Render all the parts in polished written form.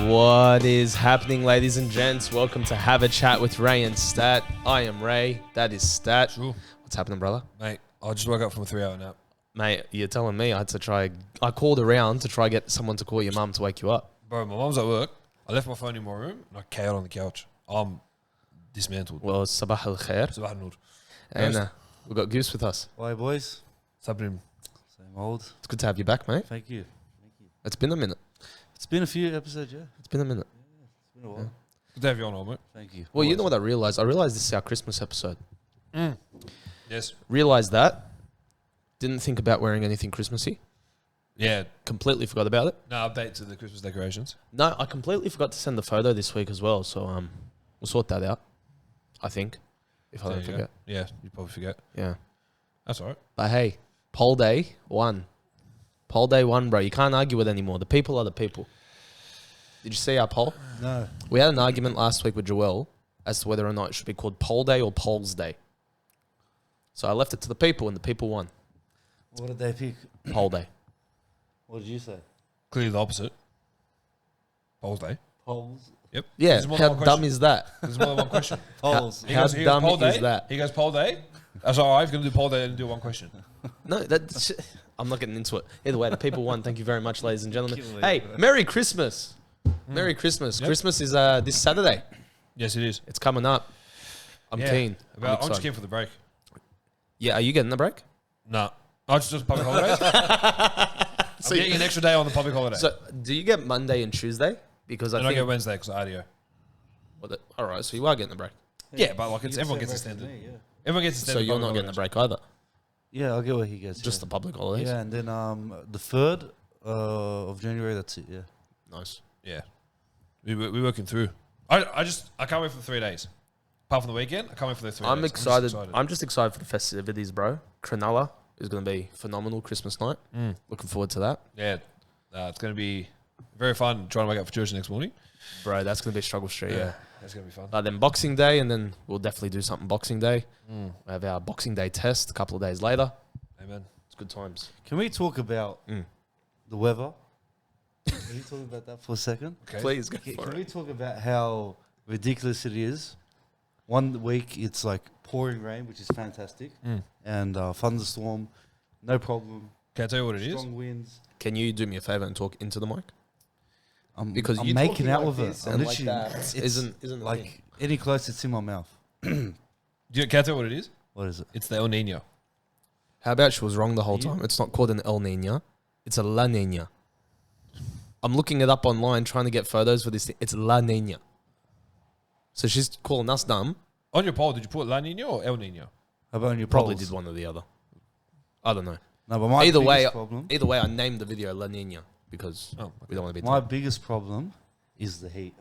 What is happening, ladies and gents? Welcome to Have a Chat with Ray and Stat. I am Ray. That is Stat. Sure. What's happening, brother? Mate, I just woke up from a 3-hour nap. Mate, you're telling me I had to try. I called around to try get someone to call your mum to wake you up. Bro, my mum's at work. I left my phone in my room and I cowed on the couch. I'm dismantled. Well, it's Sabah al Khair. Sabah al-Noor. And we've got Goose with us. Hi, boys. What's happening? Same old. It's good to have you back, mate. Thank you. It's been a minute. It's been a few episodes, yeah. It's been a minute. It's been a while. Yeah. Good to have you on, old mate. Thank you. Well, you know what I realised? I realised this is our Christmas episode. Yes. Realised that. Didn't think about wearing anything Christmassy. Yeah. Completely forgot about it. No update to the Christmas decorations. No, I completely forgot to send the photo this week as well. So we'll sort that out. I think, if I There don't you forget. go. Yeah, you probably forget. Yeah. That's all right. But hey, poll day one. Poll day one, bro. You can't argue with anymore. The people are the people. Did you see our poll? No. We had an argument last week with Joel as to whether or not it should be called poll day or polls day. So I left it to the people, and the people won. What did they pick? Poll day. What did you say? Clearly the opposite. Polls day. Polls. Yep. Yeah, There's more than how one dumb question. is that? There's more than one question. Polls. How dumb poll day. is that? He goes poll day. That's all right. He's going to do poll day and do one question. No, I'm not getting into it. Either way, the people won. Thank you very much, ladies and gentlemen. Can't Hey, believe it. Merry Christmas. Merry Christmas. Yep. Christmas is this Saturday. Yes, it is. It's coming up. I'm keen. I'm I'm just excited. keen for the break. Yeah, are you getting the break? No. I just public holidays. I'm getting an extra day on the public holiday. So, do you get Monday and Tuesday? Because I and I think... get Wednesday because of RDO. all right, so you are getting the break. Yeah, but like You it's get everyone the gets same extended. break as me, Everyone gets So extended. you're public not getting the holidays. break either. Yeah, I'll get what he gets. Just the public holidays. Yeah, and then the 3rd of January, that's it, yeah. Nice. Yeah, we're working through. I can't wait for the 3 days. Apart from the weekend, I can't wait for the 3 days. I'm just excited. I'm just excited for the festivities, bro. Cronulla is going to be phenomenal Christmas night. Looking forward to that. Yeah, it's going to be very fun trying to wake up for church the next morning. Bro, that's going to be struggle street, yeah. That's going to be fun. Then Boxing Day, and then we'll definitely do something Boxing Day. We have our Boxing Day test a couple of days later. Amen. It's good times. Can we talk about the weather? Can we talk about that for a second? Okay. Please go Can for we it. talk about how ridiculous it is? One week it's like pouring rain, which is fantastic, and thunderstorm, no problem. Can I tell you what it is? Strong winds. Can you do me a favor and talk into the mic? Because I'm you making talking out like with this it. I'm and like literally, that it's isn't the thing. like any closer, it's in my mouth. Can I tell you what it is? What is it? It's the El Nino. How about she was wrong the whole Yeah. time? It's not called an El Nino. It's a La Nina. I'm looking it up online trying to get photos for this thing. It's La Nina. So she's calling us dumb. On your poll, did you put La Nino or El Nino? How about on your Probably polls? did one or the other. I don't know. No, but my Either biggest way, problem, either way, I named the video La Nina because Oh, we don't want to be my dumb. biggest problem is the heat.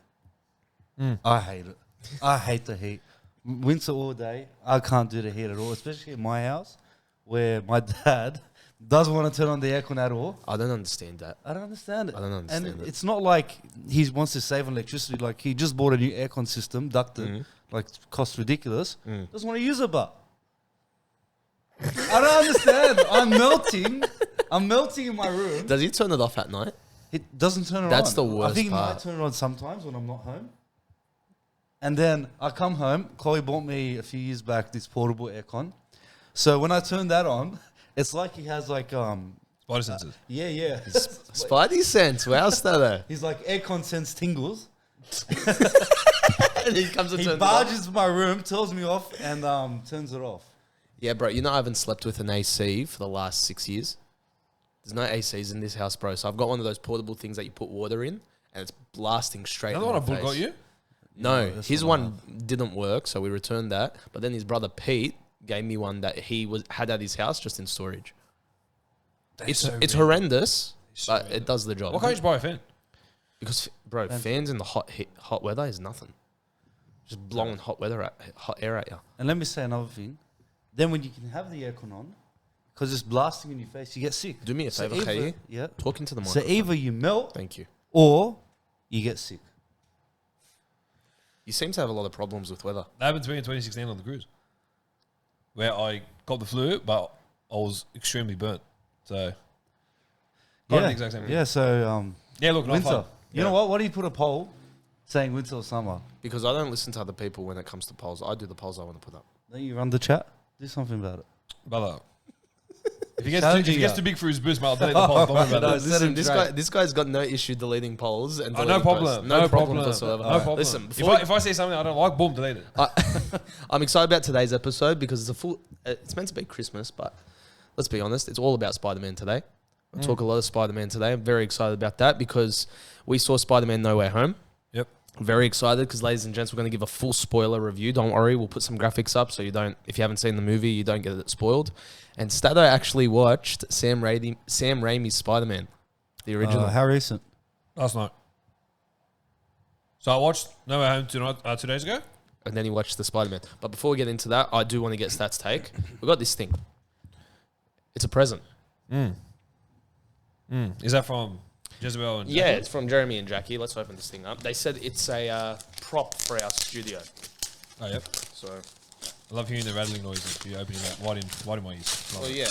I hate it. I hate the heat. Winter all day. I can't do the heat at all, especially in my house where my dad doesn't want to turn on the aircon at all. I don't understand that. I don't understand it. I don't understand and it. it's not like he wants to save on electricity. Like he just bought a new aircon system, ducted, like costs ridiculous. Doesn't want to use it, but I don't understand. I'm melting. I'm melting in my room. Does he turn it off at night? It doesn't turn it on. That's the worst I think he part. might turn it on sometimes when I'm not home. And then I come home. Chloe bought me a few years back this portable aircon. So when I turn that on, it's like he has like Spider sensors. yeah. Spidey sense. Wow, Stella. He's like aircon sense tingles. And he comes and He turns it off. barges my room, tells me off, and turns it off. Yeah, bro. You know I haven't slept with an AC for the last 6 years. There's no ACs in this house, bro. So I've got one of those portable things that you put water in, and it's blasting straight. Another in one my I face. got you? No, that's his what I one didn't work, so we returned that. But then his brother Pete gave me one that he had at his house just in storage. It's horrendous, but it does the job. Why can't you just buy a fan? Because, bro, fans in the hot weather is nothing. Just blowing hot air at you. And let me say another thing. Then when you can have the aircon on, because it's blasting in your face, you get sick. Do me a favor, Kay. Yeah. Talking to the So mic. either you melt Thank you. or you get sick. You seem to have a lot of problems with weather. That happened to me in 2016 on the cruise, where I got the flu, but I was extremely burnt. So, Yeah. the exact same. Yeah, so Yeah, look, not winter. fun. You know what? Why do you put a poll saying winter or summer? Because I don't listen to other people when it comes to polls. I do the polls I want to put up. Then you run the chat. Do something about it. Brother. If he gets too big for his boost, mate, I'll delete the poll. Don't worry about that. Listen, this guy's got no issue deleting polls and Oh, deleting no problem. posts. No problem whatsoever. No problem. Listen, If I see something I don't like, boom, delete it. I'm excited about today's episode because it's meant to be Christmas, but let's be honest, it's all about Spider-Man today. We'll talk a lot of Spider-Man today. I'm very excited about that because we saw Spider-Man No Way Home. Yep. Very excited because, ladies and gents, we're going to give a full spoiler review. Don't worry, we'll put some graphics up so if you haven't seen the movie, you don't get it spoiled. And Stato actually watched Sam Raimi's Spider-Man, the original. How recent? Last night. So I watched No Way Home 2 days ago. And then he watched the Spider-Man. But before we get into that, I do want to get Stats' take. We got this thing. It's a present. Is that from Jezebel and Yeah, Jacqui? it's from Jeremy and Jacqui. Let's open this thing up. They said it's a prop for our studio. Oh, yep. So, I love hearing the rattling noises. You opening that. Why didn't my ears? well, yeah.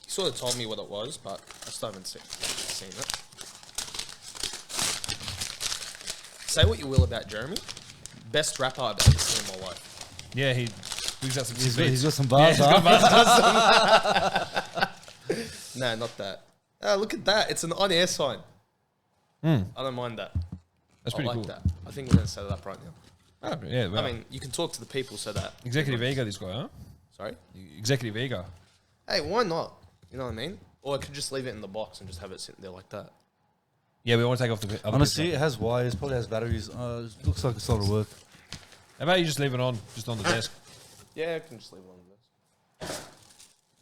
He sort of told me what it was, but I still haven't seen it. Say what you will about Jeremy. Best rapper I've ever seen in my life. Yeah, he brings out some He's got some bars. No, not that. Look at that. It's an on-air sign. I don't mind that. That's I pretty like cool. that. I think we're going to set it up right now. Oh, yeah, well, I mean, you can talk to the people so that... executive ego, this guy, huh? Sorry? Executive ego. Hey, why not? You know what I mean? Or I could just leave it in the box and just have it sitting there like that. Yeah, we want to take off the other Honestly, bits, it has wires. Probably has batteries. It looks like it's a lot of work. How about you just leave it on, just on the desk? Yeah, I can just leave it on this.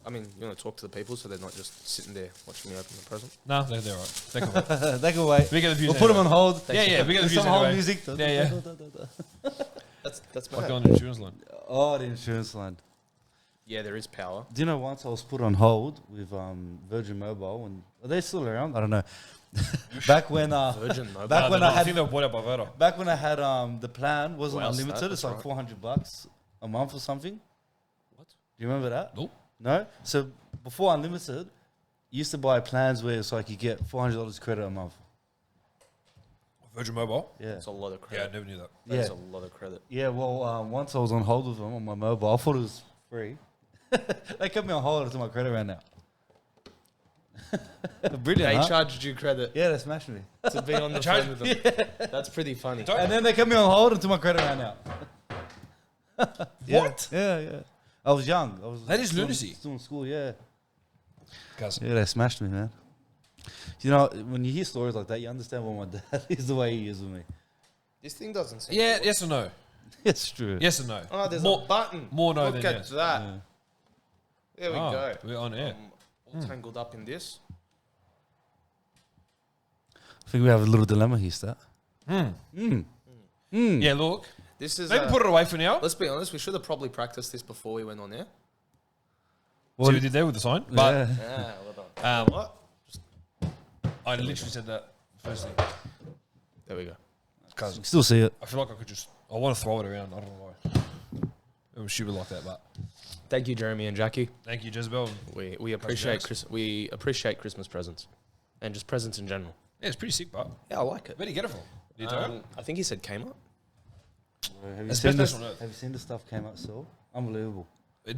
I mean, you want to talk to the people so they're not just sitting there watching me open the present? No, they're all right. They can wait. They can wait. We get the views We'll put them on anyway. hold. Yeah, we get the There's views some whole anyway. music. Yeah. That's my Like on the insurance line. Oh, the insurance line. Yeah, there is power. Do you know once I was put on hold with Virgin Mobile, and are they still around? I don't know. Back when Virgin Mobile. back when I I had think they were bought out by Voda. back when I had the plan wasn't Well, unlimited. It's that's like $400 a month or something. What? Do you remember that? Nope. No. So before unlimited, you used to buy plans where it's like you get $400 credit a month. Virgin Mobile? Yeah. That's a lot of Yeah, I credit. never knew that. That's Yeah. a lot of credit. Yeah, well, once I was on hold with them on my mobile, I thought it was free. They kept me on hold until my credit ran out. Brilliant, They huh? charged you credit Yeah, they smashed me. to be on the phone with them. That's pretty funny. And then they kept me on hold until my credit ran out. What? Yeah. I was young. That is lunacy. Still in school, yeah. Guys, Yeah, they smashed me, man. You know, when you hear stories like that, you understand why my dad is the way he is with me. This thing doesn't seem yeah, to work. yes or no? It's true. Yes or no? Oh, there's More- a button. more no Look than at yes. that. Yeah. There we Oh, go. we're on air. All tangled up in this. I think we have a little dilemma here, Stat. Yeah, look. This is. Maybe put it away for now. Let's be honest. We should have probably practiced this before we went on air. See what we did there with the sign? But Yeah. Yeah, well done. What? I literally said that first thing. There we go. Because Still see it. I feel like I could just... I want to throw it around. I don't know why. It was stupid like that, but... Thank you, Jeremy and Jacqui. Thank you, Jezebel. We appreciate Jacks. we appreciate Christmas presents, and just presents in general. Yeah, it's pretty sick, but... Yeah, I like it. Where did you get it from? Did you tell him? I think he said Kmart. Have you, It's seen best this, place on earth. have you seen the stuff came out so? Unbelievable. It's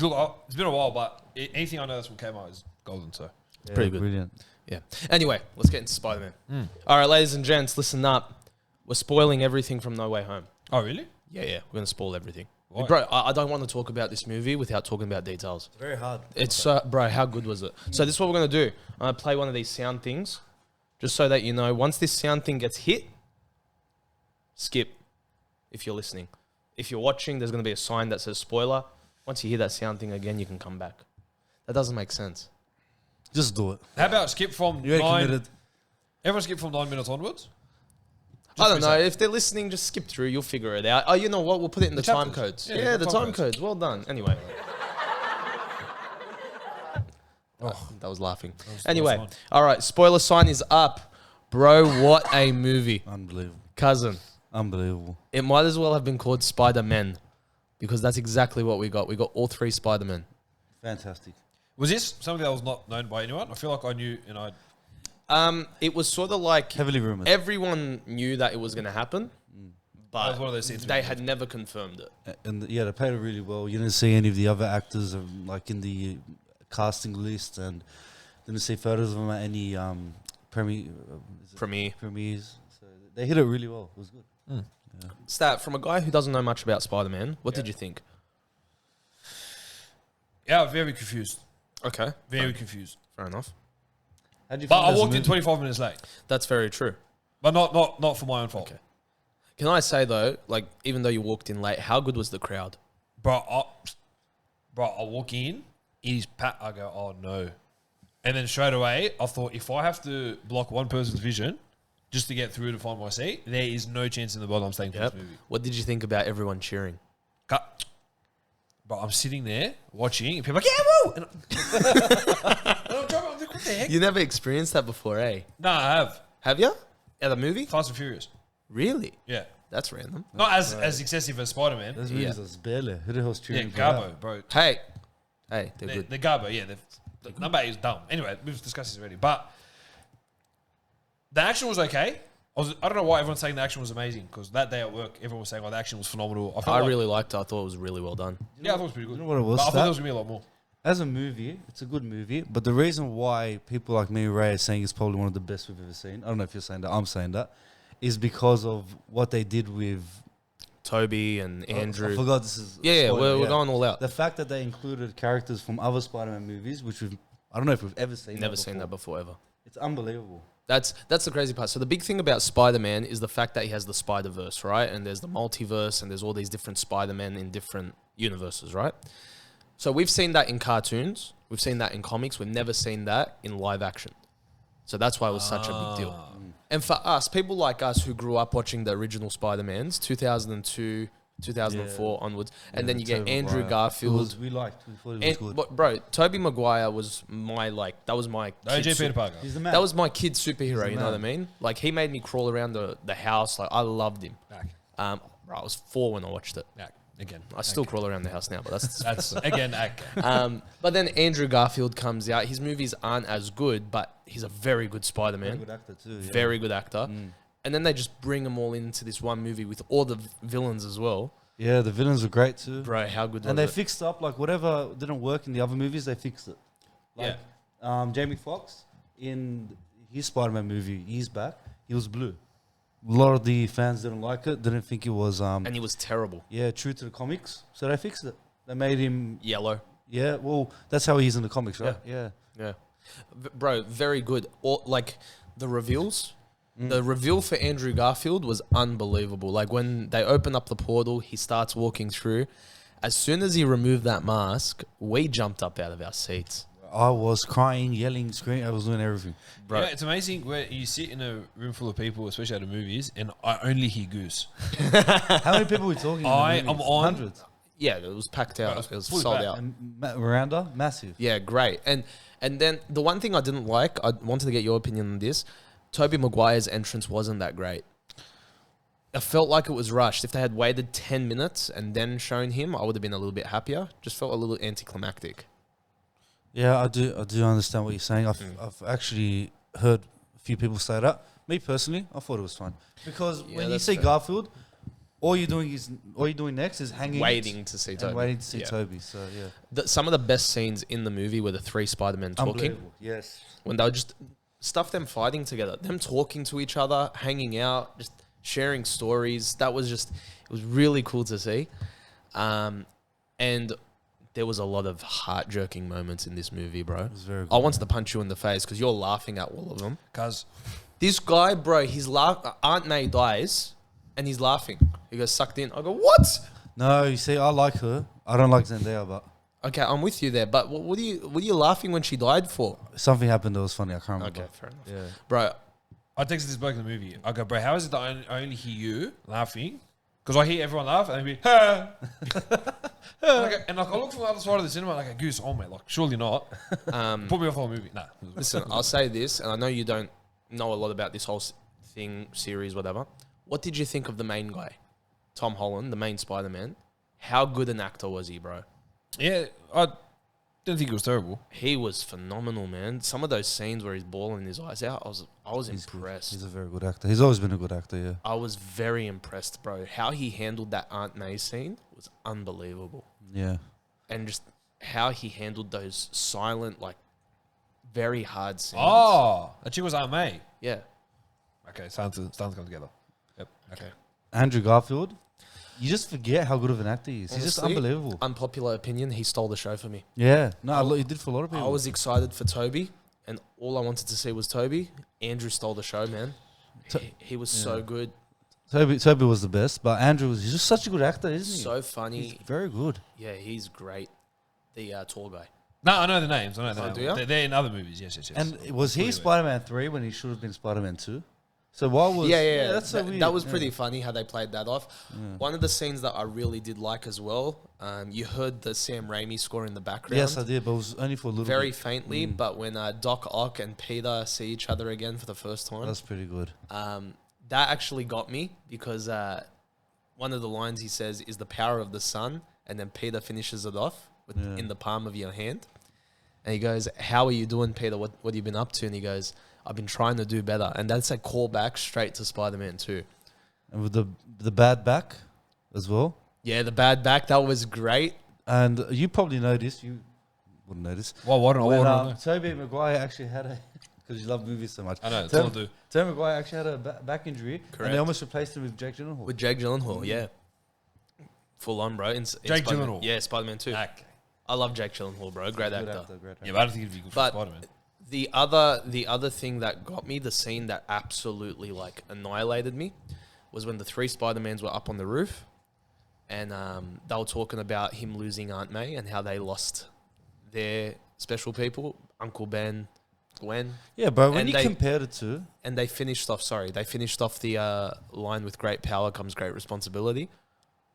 been a while, but anything I know that's from Kmart is golden, so... Yeah, pretty good. Brilliant. Yeah. Anyway, let's get into Spider-Man. All right, ladies and gents, listen up. We're spoiling everything from No Way Home. Oh, really? Yeah. We're gonna spoil everything. Why? Bro, I don't want to talk about this movie without talking about details. Very hard. It's bro, how good was it? So this is what we're gonna do. I'm gonna play one of these sound things, just so that you know. Once this sound thing gets hit, skip. If you're listening, if you're watching, there's gonna be a sign that says spoiler. Once you hear that sound thing again, you can come back. That doesn't make sense. Just do it. How about skip from You're 9... committed. Everyone skip from 9 minutes onwards? I don't Just know. be If they're listening, just skip through. You'll figure it out. Oh, you know what? We'll put it in the time chapters. codes. Yeah, Yeah, the the time time codes. codes. Well done. Anyway. That was laughing. Anyway, fine. all right. Spoiler sign is up. Bro, what a movie. Unbelievable. Cousin, Unbelievable. it might as well have been called Spider-Man because that's exactly what we got. We got all three Spider-Men. Fantastic. Was this something that was not known by anyone? I feel like I knew, and I... It was sort of like Heavily rumored. everyone knew that it was going to happen, That but was one of those scenes they we had never confirmed it. And yeah, they played it really well. You didn't see any of the other actors like in the casting list, and didn't see photos of them at any premieres. So they hit it really well. It was good. Stat, from a guy who doesn't know much about Spider-Man, what did you think? Yeah, very confused. Okay. Very confused. Fair enough. How'd you But find I it as a walked in movie? 25 minutes late. That's very true. But not for my own fault. Okay. Can I say, though, like, even though you walked in late, how good was the crowd? Bro, I walk in, it is packed. I go, oh no. And then straight away, I thought, if I have to block one person's vision just to get through to find my seat, there is no chance in the world I'm staying for Yep. this movie. What did you think about everyone cheering? Cut. Bro, I'm sitting there watching, and people are like, yeah, woo! And I'm driving, I'm like, what the heck? You never experienced that before, eh? No, I have. Have you? At a movie? Fast and Furious. Really? Yeah. That's random. Not as excessive as Spider-Man. Those Yeah. movies was barely. Who the hell's Yeah, cheering for that? Garbo, bro. Hey, they're good. The Garbo, yeah. The number 8 is dumb. Anyway, we've discussed this already. But the action was okay. I don't know why everyone's saying the action was amazing, because that day at work, everyone was saying, oh, the action was phenomenal. I felt like- really liked it. I thought it was really well done. Yeah, I thought it was pretty good. You know what it was, But I thought Stat? there was going to be a lot more. As a movie, it's a good movie, but the reason why people like me and Ray are saying it's probably one of the best we've ever seen, I don't know if you're saying that, I'm saying that, is because of what they did with Toby and Andrew. I forgot this is. Yeah, spoiler, we're going all out. The fact that they included characters from other Spider-Man movies, which I don't know if we've ever seen. Never seen that before ever. It's unbelievable. That's the crazy part. So the big thing about Spider-Man is the fact that he has the Spider-Verse, right? And there's the multiverse, and there's all these different Spider-Men in different universes, right? So we've seen that in cartoons, we've seen that in comics, we've never seen that in live action. So that's why it was such a big deal. And for us, people like us who grew up watching the original Spider-Mans, 2002, 2004 onwards, and then you get Tobey Andrew Maguire. Garfield. We thought it was And, good. but bro, Tobey Maguire was my OJ kid Peter Parker. He's the man. that was my kid superhero, the you know what I man. mean? Like, he made me crawl around the house. Like, I loved him. Back. Bro, I was 4 when I watched it. Back. Again. I still crawl around the house now, but that's... That's, again, act. But then Andrew Garfield comes out. His movies aren't as good, but he's a very good Very Spider-Man. good actor too. Yeah. Very good actor. And then they just bring them all into this one movie with all the villains as well. Yeah, the villains were great too. Bro, how good And was they it? fixed up like whatever didn't work in the other movies, they fixed it. Like, Jamie Foxx in his Spider-Man movie years back, he was blue. A lot of the fans didn't like it, didn't think it was And he was terrible. true to the comics, so they fixed it. They made him Yellow. well, that's how he is in the comics, right? Yeah. Yeah. Bro, very good. Like, the reveals. The reveal for Andrew Garfield was unbelievable. Like, when they open up the portal, he starts walking through. As soon as he removed that mask, we jumped up out of our seats. I was crying, yelling, screaming, I was doing everything. Bro. Yeah, it's amazing where you sit in a room full of people, especially at the movies, and I only hear Goose. How many people were we talking? I'm on- Hundreds. Yeah, it was packed out. It was fully sold packed. out. And Miranda, massive. Yeah, great. And then the one thing I didn't like, I wanted to get your opinion on this. Tobey Maguire's entrance wasn't that great. I felt like it was rushed. If they had waited 10 minutes and then shown him, I would have been a little bit happier. Just felt a little anticlimactic. Yeah, I do understand what you're saying. I've actually heard a few people say that. Me personally, I thought it was fine because Yeah, when you that's see fair. Garfield, all you're doing next is hanging, Waiting to see and Tobey. waiting to see Yeah. Toby. So yeah, Some of the best scenes in the movie were the 3 Spider-Men talking. unbelievable. Yes, When they were just stuff them fighting together, them talking to each other, hanging out, just sharing stories. That was it was really cool to see. And there was a lot of heart-jerking moments in this movie, bro. it was very good. I wanted to punch you in the face because you're laughing at all of them. Because This guy, bro, Aunt May dies and he's laughing. He goes, sucked in. I go, what? No, you see, I like her. I don't like Zendaya, but Okay, I'm with you there. But what are you laughing when she died for? something happened that was funny. I can't remember. Okay, fair enough. Yeah. Bro, I texted this bloke in the movie. I go, bro, how is it that I only hear you laughing? Because I hear everyone laugh and I be, ha! and I look from the other side of the cinema like a Goose. Oh, mate, like, surely not. Put me off the whole movie. Nah. listen, I'll say this, and I know you don't know a lot about this whole series, whatever. What did you think of the main guy? Tom Holland, the main Spider-Man. How good an actor was he, bro? Yeah, Didn't think it was terrible. He was phenomenal, man. Some of those scenes where he's bawling his eyes out, I was He's good. impressed. He's a very good actor. He's always been a good actor, yeah. I was very impressed, bro. How he handled that Aunt May scene was unbelievable. Yeah. And just how he handled those silent, like, very hard scenes. Oh, that chick was Aunt May. Yeah. Okay, sounds come together. Yep. Okay. Andrew Garfield, you just forget how good of an actor he is. He's just Honestly, unbelievable. Unpopular opinion, he stole the show for me. Yeah. No, he did for a lot of people. I was excited for Toby, and all I wanted to see was Toby. Andrew stole the show, man. He was so good. Toby was the best, but Andrew he's just such a good actor, isn't he? So funny. He's very good. Yeah, he's great. The tall guy. No, I know the names. I know the Oh, names. do ya? They're in other movies. Yes. And was he Anyway. Spider-Man 3 when he should have been Spider-Man 2? So why was... Yeah. that's so weird. That was Yeah. pretty funny how they played that off. One of the scenes that I really did like as well, you heard the Sam Raimi score in the background. Yes, I did, but it was only for a little Very bit. faintly, but when Doc Ock and Peter see each other again for the first time, That's pretty good. that actually got me because one of the lines he says is the power of the sun, and then Peter finishes it off with in the palm of your hand. And he goes, "How are you doing, Peter? What have you been up to?" And he goes, "I've been trying to do better." And that's a callback straight to Spider-Man 2. And with the bad back as well. Yeah, the bad back, that was great. And you probably know this. You wouldn't know this. Well, why don't When, I know? Tobey Maguire actually had a... Because you love movies so much. I know, it's all I do. Tobey Maguire actually had a back injury. And Correct. they almost replaced him with Jake Gyllenhaal. With Jake Gyllenhaal, yeah. Full on, bro. In Jake Spider-Man. Gyllenhaal? Yeah, Spider-Man 2. Okay. I love Jake Gyllenhaal, bro. Great Good actor. great actor. Yeah, but I don't think it'd be good But- for Spider-Man. The other thing that got me, the scene that absolutely like annihilated me, was when the three Spider-Mans were up on the roof, and they were talking about him losing Aunt May and how they lost their special people, Uncle Ben, Gwen, Yeah, bro. When And you they- compared it to... and they finished off. They finished off the line with "Great power comes great responsibility."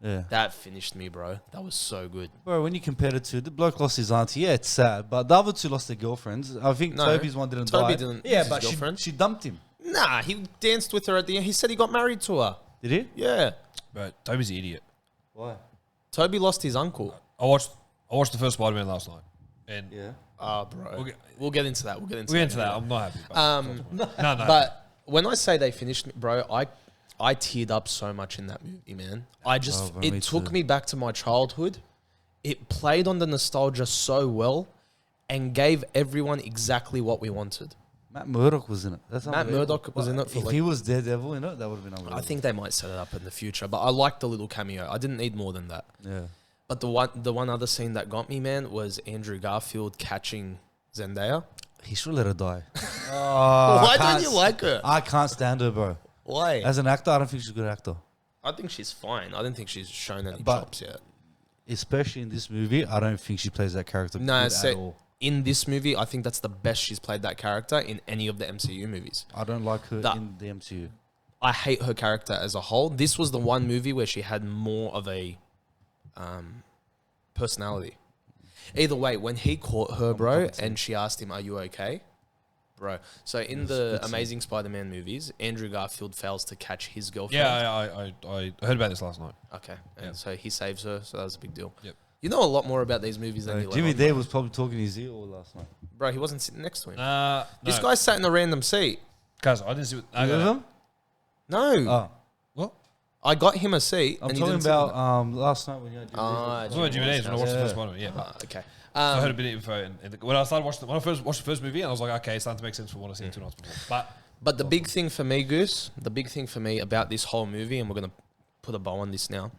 Yeah. That finished me, bro. That was so good. Bro, when you compared it to... The bloke lost his auntie. Yeah, it's sad. But the other two lost their girlfriends. I think No, Toby's one didn't Toby die. didn't Yeah, lose but his girlfriend. she dumped him. Nah, he danced with her at the end. He said he got married to her. Did he? Yeah, But Toby's an idiot. Why? Toby lost his uncle. I watched the first Spider-Man last night. And Yeah. Ah, bro. We'll We'll get- get into that. We'll get into we'll that. get into that. I'm not happy. But Um, no. But when I say they finished me, bro, I teared up so much in that movie, man. I just, Oh, bro, me it took too. me back to my childhood. It played on the nostalgia so well and gave everyone exactly what we wanted. Matt Murdock was in it. That's Matt unbelievable. Murdock was in it for If like- he was Daredevil in it, that would have been unbelievable. I think they might set it up in the future, but I liked the little cameo. I didn't need more than that. Yeah. But the one other scene that got me, man, was Andrew Garfield catching Zendaya. He should let her die. Why don't you like her? I can't stand her, bro. Why? As an actor, I don't think she's a good actor. I think she's fine. I don't think she's shown any But- chops yet. Especially in this movie, I don't think she plays that character No, good so at all. in this movie, I think that's the best she's played that character in any of the MCU movies. I don't like her That- in the MCU. I hate her character as a whole. This was the one movie where she had more of a personality. Either way, when he caught her, bro, and she asked him, "Are you okay?" Bro. So in the Amazing Spider-Man movies, Andrew Garfield fails to catch his girlfriend. Yeah, I heard about this last night. Okay. And so he saves her, so that was a big deal. Yep. You know a lot more about these movies than you let Jimmy on, Day bro. was probably talking his ear all last night. Bro, he wasn't sitting next to him. No. This guy sat in a random seat. Guys, I didn't see what... You know them? No. Oh, What? I got him a seat. I'm and he talking didn't sit in about last night when you had Jimmy Day. I was Jimmy Days when I watched the Yeah. first Spider-Man, yeah. Okay. I heard a bit of info. And when I started watching... When I first watched the first movie, and I was like, okay, it's starting to make sense for what I've seen 2 nights before. But the big thing for me, Goose, the big thing for me about this whole movie, and we're going to put a bow on this now,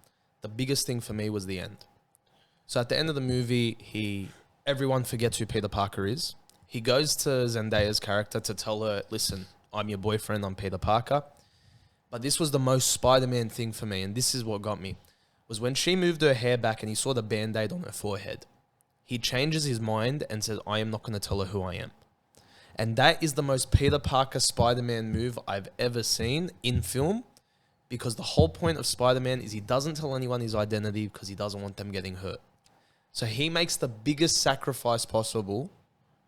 the biggest thing for me was the end. So at the end of the movie, everyone forgets who Peter Parker is. He goes to Zendaya's character to tell her, listen, I'm your boyfriend, I'm Peter Parker. But this was the most Spider-Man thing for me, and this is what got me, was when she moved her hair back and he saw the Band-Aid on her forehead. He changes his mind and says, I am not going to tell her who I am. And that is the most Peter Parker Spider-Man move I've ever seen in film, because the whole point of Spider-Man is he doesn't tell anyone his identity because he doesn't want them getting hurt. So he makes the biggest sacrifice possible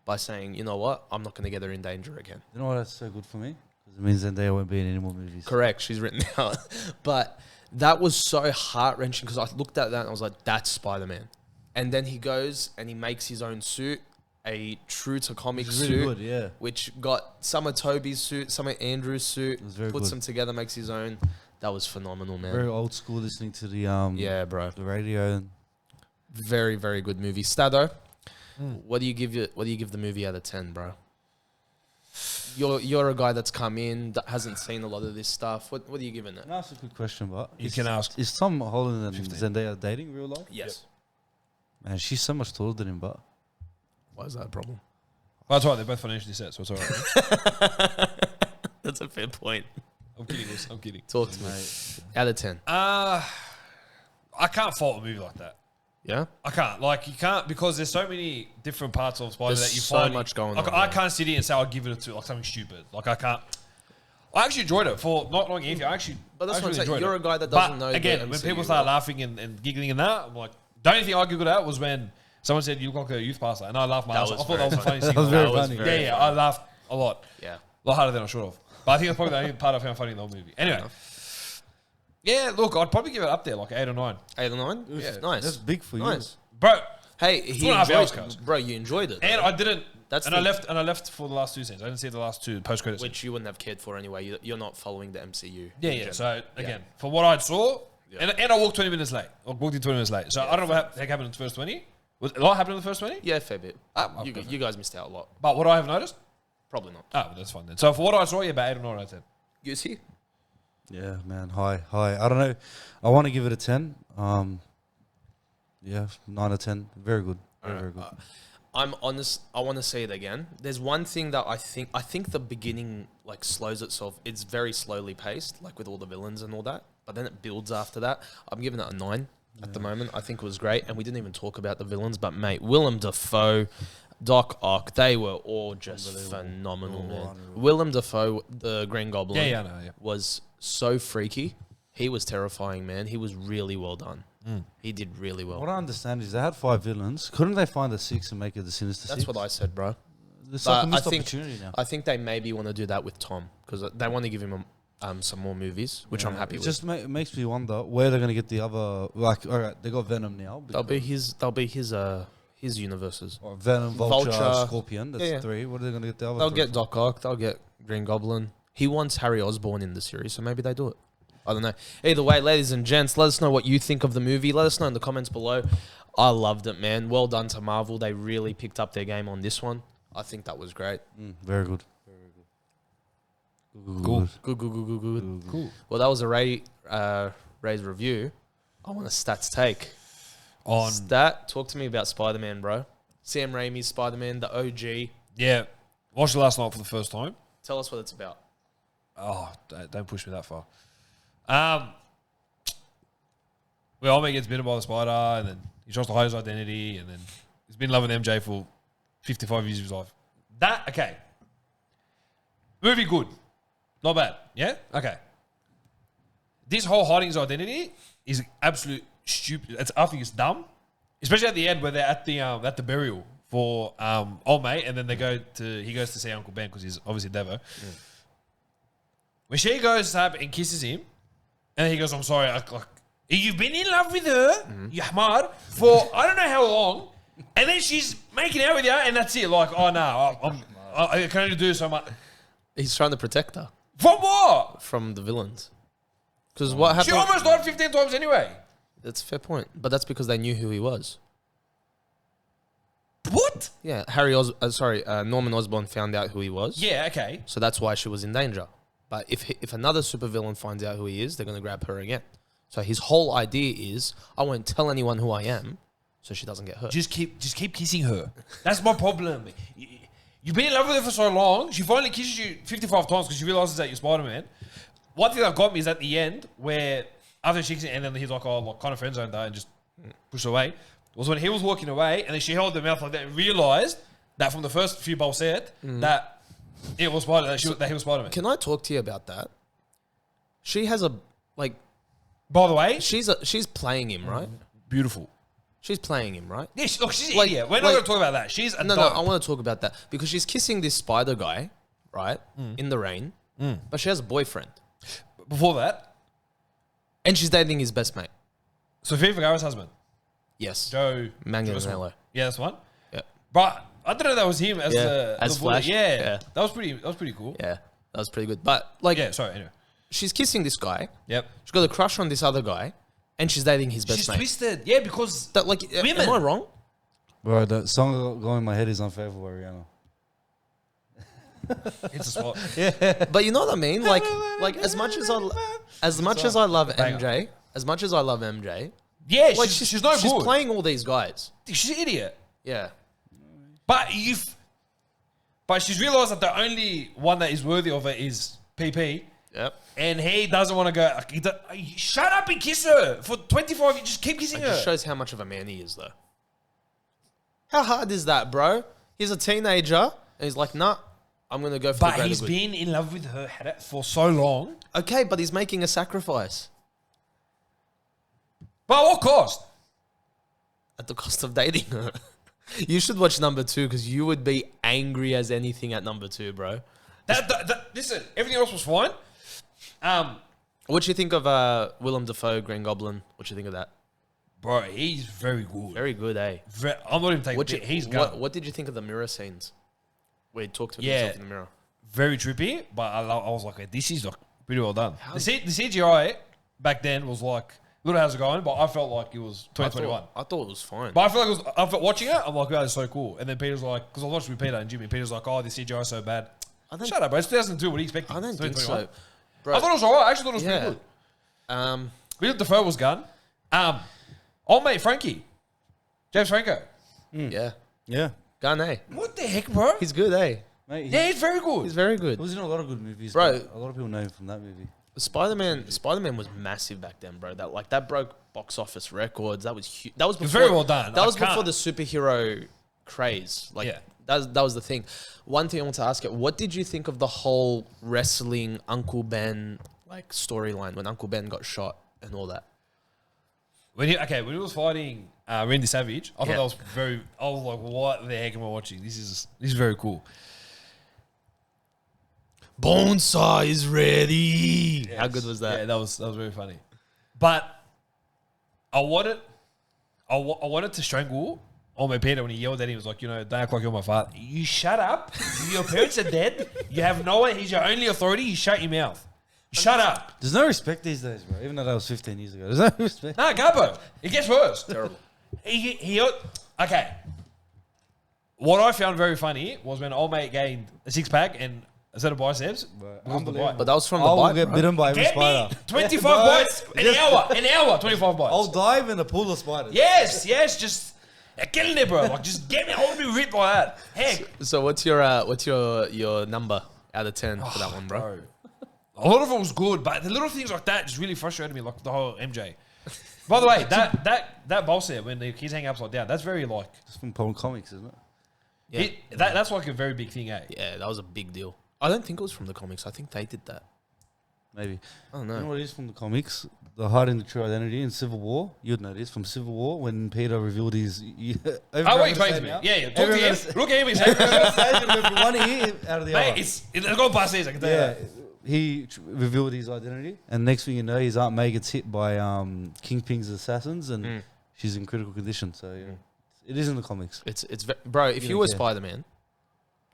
by saying, you know what, I'm not going to get her in danger again. You know what? That's so good for me. Because it means Zendaya won't be in any more movies. Correct, she's written out. But that was so heart-wrenching because I looked at that and I was like, that's Spider-Man. And then he goes and he makes his own suit, a true to comic Which is suit, really good, yeah. which got some of Toby's suit, some of Andrew's suit, was very puts good. them together, makes his own. That was phenomenal, man. Very old school, listening to the Yeah, bro. the radio. Very, very good movie. Stado, what do you give the movie out of 10, bro? You're a guy that's come in that hasn't seen a lot of this stuff. What are you giving it? No, that's a good question, but You can ask. Is Tom Holland and 15. Zendaya dating real life? Yes. Man, she's so much taller than him, but Why is that a problem? Well, that's right. They're both financially set, so it's all right. That's a fair point. I'm kidding. Liz, I'm kidding. Talk to me. Out of 10. I can't fault a movie like that. Yeah? I can't. Like, you can't, because there's so many different parts of Spider There's that you so find. much going like, on, I man. can't sit here and say I'll give it to like something stupid. Like, I can't. I actually enjoyed it for not long anything. I actually. But that's I what I'm actually saying. enjoyed You're it. a guy that But doesn't know again, the when MCU people start well. laughing and giggling and that, I'm like, the only thing I giggled at was when someone said you look like a youth pastor, and I laughed my That ass was off. I thought that was the very funniest thing. That was very That was funny. very Yeah, I laughed a lot. Yeah. A lot harder than I should have. But I think that's probably the only part I found funny in the whole movie. Anyway. Yeah, look, I'd probably give it up there, like 8 or 9. 8 or 9? Yeah, nice. that's big for you. Nice. Bro, Hey, he 2.5 hours, enjoyed, guys. bro, you enjoyed it. and I didn't. That's and the- I left for the last 2 scenes. I didn't see the last 2 post credits. Which you wouldn't have cared for anyway. You're not following the MCU. Yeah, in yeah. general. So again, for what I saw, Yeah. and I walked 20 minutes late. I walked in 20 minutes late. So I don't know what the heck happened in the first 20. Was a lot happened in the first 20? Yeah, fair bit. okay. You guys missed out a lot. But what I have noticed, Probably not. well, that's fine then. So for what I saw, yeah, about 8 or 9 out of 10. You see? Yeah, man. High. I don't know. I want to give it a 10. Yeah, 9 out of 10. Very good. Very good. I'm honest. I want to say it again. There's one thing that I think the beginning like slows itself. It's very slowly paced, like with all the villains and all that. But then it builds after that. I'm giving it a 9 at the moment. I think it was great, and we didn't even talk about the villains. But mate, Willem Dafoe, Doc Ock, they were all just phenomenal, man. Willem Dafoe, the Green Goblin, Yeah, I know. Yeah. was so freaky. He was terrifying, man. He was really well done. He did really well. What I understand is they had 5 villains. Couldn't they find the 6 and make it the Sinister That's Six? what I said, bro. It's But like a I missed think- opportunity now. I think they maybe want to do that with Tom because they want to give him some more movies, which I'm happy It with. just makes me wonder where they're going to get the other. Like, all right, they got Venom now. They'll be his universes. Or Venom, Vulture, Vulture. Scorpion. That's Yeah. 3. What are they going to get the other? They'll 3 get from? Doc Ock. They'll get Green Goblin. He wants Harry Osborn in the series, so maybe they do it. I don't know. Either way, ladies and gents, let us know what you think of the movie. Let us know in the comments below. I loved it, man. Well done to Marvel. They really picked up their game on this one. I think that was great. Very good. Cool. Good. Cool. Well, that was a Ray's review. I want a stats take. On Stat, talk to me about Spider-Man, bro. Sam Raimi's Spider-Man, the OG. yeah, watched it last night for the first time. Tell us what it's about. Oh, don't push me that far. Well, Omega gets bitten by the spider, and then he tries to hide his identity, and then he's been loving MJ for 55 years of his life. Okay. Movie good. Not bad. Yeah? Okay. This whole hiding his identity is absolute stupid. I think it's dumb. Especially at the end where they're at the burial for old mate, and then he goes to see Uncle Ben because he's obviously Devo. Yeah. When she goes up and kisses him, and he goes, "I'm sorry, you've been in love with her, you hamad, for I don't know how long, and then she's making out with you, and that's it. Like, oh no, I can only do so much. He's trying to protect her From what? from the villains. Because what happened? She almost died 15 times anyway. That's a fair point. But that's because they knew who he was. What? Yeah, Norman Osborn found out who he was. Yeah, okay. So that's why she was in danger. But if another supervillain finds out who he is, they're going to grab her again. So his whole idea is, I won't tell anyone who I am, so she doesn't get hurt. Just keep kissing her. That's my problem. You've been in love with her for so long. She finally kisses you 55 times because she realizes that you're Spider-Man. One thing that got me is at the end where after she kisses, and then he's like, oh, like, kind of friend zoned her and just pushed her away. Was when he was walking away, and then she held her mouth like that and realized that from the first few balls said that it was that he was Spider-Man. Can I talk to you about that? She has By the way, she's playing him, right? beautiful. She's playing him, right? Yeah, she's an Like- idiot. We're not like- going to talk about that. She's a No, dope. I want to talk about that because she's kissing this spider guy, right, in the rain, but she has a boyfriend, Before that, and she's dating his best mate. Sofia Vergara's husband. Yes. Joe Manganiello. Yeah, that's one. Yeah. But I didn't know that was him as As the bullet. Flash. Yeah. Yeah. That was pretty cool. Yeah, that was pretty good. But like, Yeah, sorry, anyway. she's kissing this guy. Yep. She's got a crush on this other guy, and she's dating his best She's mate. twisted. Yeah, because That like, Women. am I wrong? Bro, the song going in my head is Unfavorable by Rihanna. it's a spot. But you know what I mean? Like as much as I love Banger. MJ, as much as I love MJ, Yeah, like she's no she's good. playing all these guys. She's an idiot. Yeah. But she's realised that the only one that is worthy of it is PP. Yep. And he doesn't want to go. Shut up and kiss her for 25 years. Just keep kissing It her. just shows how much of a man he is, though. How hard is that, bro? He's a teenager, and he's like, nah, I'm going to go for the But greater he's good. been in love with her for so long. Okay, but he's making a sacrifice But at what cost? at the cost of dating her. You should watch number 2 because you would be angry as anything at number 2, bro. Listen, everything else was fine. What do you think of Willem Dafoe, Green Goblin? What do you think of that? Bro, he's very good. Very good, eh? I'm not even taking What, it. He's got what did you think of the mirror scenes? Where he talked to Yeah. himself in the mirror. very trippy, but I was like, this is like pretty well done. The CGI back then was like, little how's it going? But I felt like it was 2021. I thought it was fine. But I feel like I felt watching it, I'm like, wow, it's so cool. And then Peter's like, because I watched with Peter and Jimmy, Peter's like, oh, the CGI is so bad. Shut up, bro. It's 2002. What are you expecting? I don't It's think 2021. so. Bro, I thought it was alright. I actually thought it was yeah. pretty good. Um, Willem Dafoe was gone. Old mate Frankie. James Franco. yeah. Yeah. Gun, eh? What the heck, bro? He's good, eh? Mate, Yeah, he's very good. He's very he good. was in a lot of good movies, Bro. but a lot of people know him from that movie. Spider-Man was massive back then, bro. That broke box office records. That was huge. That was It was before, very well done. That I was before can't- the superhero craze. Like Yeah. that was the thing. One thing I want to ask you: what did you think of the whole wrestling Uncle Ben like storyline when Uncle Ben got shot and all that? When he was fighting Randy Savage, I thought Yeah. that was very. I was like, "What the heck am I watching? This is very cool." Bonesaw is ready. How good was that? Yeah, that was very funny. But I wanted to strangle old mate Peter when he yelled at him. He was like, don't act like you're my father. You shut up. Your parents are dead. You have no one. He's your only authority. You shut your mouth. Shut up. There's no respect these days, bro. Even though that was 15 years ago. There's no respect. Nah, Gabbo. It gets worse. Terrible. Okay. What I found very funny was when old mate gained a 6-pack and a set of biceps. because of the bite. But that was from I the will bite, get bro. bitten by every Get me spider. 25 Bro, bites an hour, 25 bites. I'll dive in a pool of spiders. Yes, just get in there, bro. Like, just get me. I want to be ripped by that. Heck, So what's your number out of 10 for that one, bro? a lot of it was good, but the little things like that just really frustrated me, like the whole MJ. By the way, that bowl set when the kids hang upside down, that's very like It's from Pulp Comics, isn't it? Yeah. that's like a very big thing, eh? Yeah, that was a big deal. I don't think it was from the comics. I think they did that. Maybe. I don't You know know. what it is from the comics? The hiding the true identity in Civil War. You'd know this from Civil War when Peter revealed his. Oh, wait, explain to me. Yeah. Talk to him. Look at him. He's Go from one ear out of the other. mate, it's gone past these. I can tell you Yeah, that. he revealed his identity, and next thing you know, his Aunt May gets hit by Kingpin's assassins, and she's in critical condition. So yeah, it is in the comics. Bro, if You you don't were care. Spider-Man,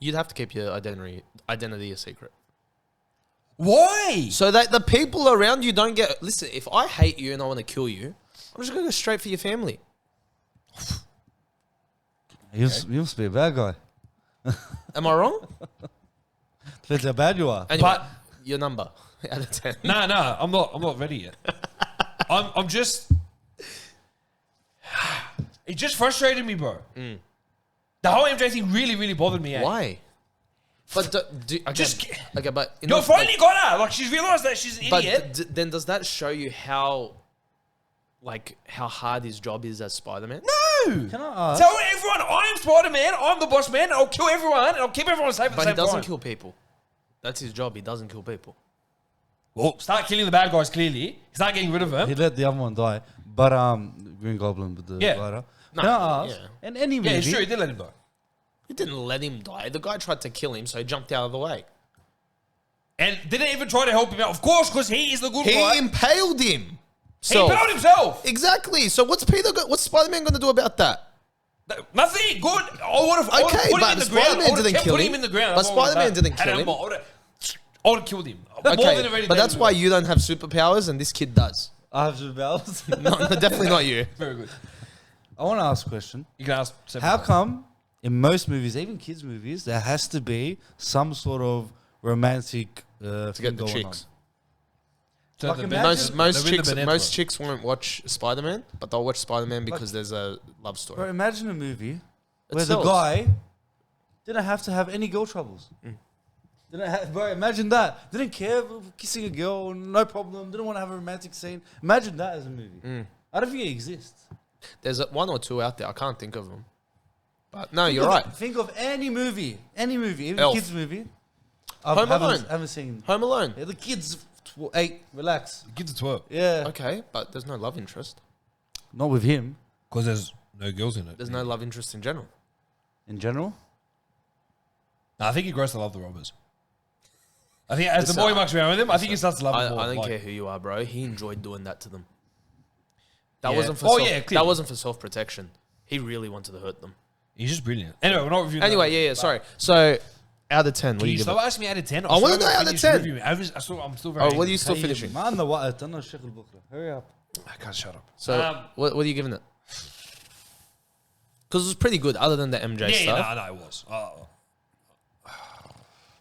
you'd have to keep your identity a secret. Why? So that the people around you don't get... Listen, if I hate you and I want to kill you, I'm just going to go straight for your family. He must be a bad guy. Am I wrong? Depends how bad you are. Anyway, But- your number out of 10. No, I'm not ready yet. I'm just. It just frustrated me, bro. The whole MJ thing really, really bothered me. Eh? Why? But okay, but You finally got her. Like, she's realized that she's an But idiot. then does that show you how hard his job is as Spider-Man? No. Can I ask? Tell everyone I'm Spider-Man. I'm the boss man. I'll kill everyone and I'll keep everyone safe at the But same he doesn't time. kill people. That's his job. He doesn't kill people. Well, start killing the bad guys. Clearly, start getting rid of them. He let the other one die, but Green Goblin with the Yeah. glider. No, Can I ask? yeah. In any movie, Yeah, it's true. He did let him die. He didn't let him die. The guy tried to kill him, so he jumped out of the way. And didn't even try to help him out. Of course, because he is the good He guy. impaled him. self. He built himself. Exactly. So what's Spider-Man going to do about that? Nothing. Good. I would have Okay, put him but in the ground. Spider-Man I didn't kill put him. him in the ground. But That's all I Spider-Man would've didn't done. kill him. I would have killed him. More than Okay, already but done that's him. why you don't have superpowers and this kid does. I have superpowers. No, definitely not you. Very good. I want to ask a question. You can ask. How come in most movies, even kids' movies, there has to be some sort of romantic To thing get the going chicks. So Like the imagine- best- Most they're in the chicks, Benetton. most chicks won't watch Spider-Man, but they'll watch Spider-Man because there's a love on? story. Bro, imagine a movie It where sells. the guy didn't have to have any girl troubles. Bro, imagine that. Didn't care for kissing a girl, no problem. Didn't want to have a romantic scene. Imagine that as a movie. I don't think it exists. There's one or two out there. I can't think of them. But no, you're right. Think of any movie, even Elf. kids movie. Home Alone. Haven't seen. Home Alone. Yeah, the kids, 8, relax. Kids are 12. Yeah, Okay, but there's no love interest. not with him Because there's no girls in it. There's no love interest in general. in general. No, I think he grows to love the robbers. I think as the Listen, boy mucks around with him, I think he starts to love them more. I don't Like, care who you are, bro. He enjoyed doing that to them. That Yeah. wasn't for Oh, self, yeah, that clearly. wasn't for self-protection. He really wanted to hurt them. He's just brilliant. Anyway, we're not reviewing Anyway, that. yeah, sorry. So, out of 10, what Can do you you give stop it? asking me out of 10? I wanna know out of 10. I'm still very Oh, what are angry. you still finishing? Man, the what? I don't know. Hurry up. I can't shut up. So, what are you giving it? Because it was pretty good, other than the MJ Yeah, stuff. no, it was.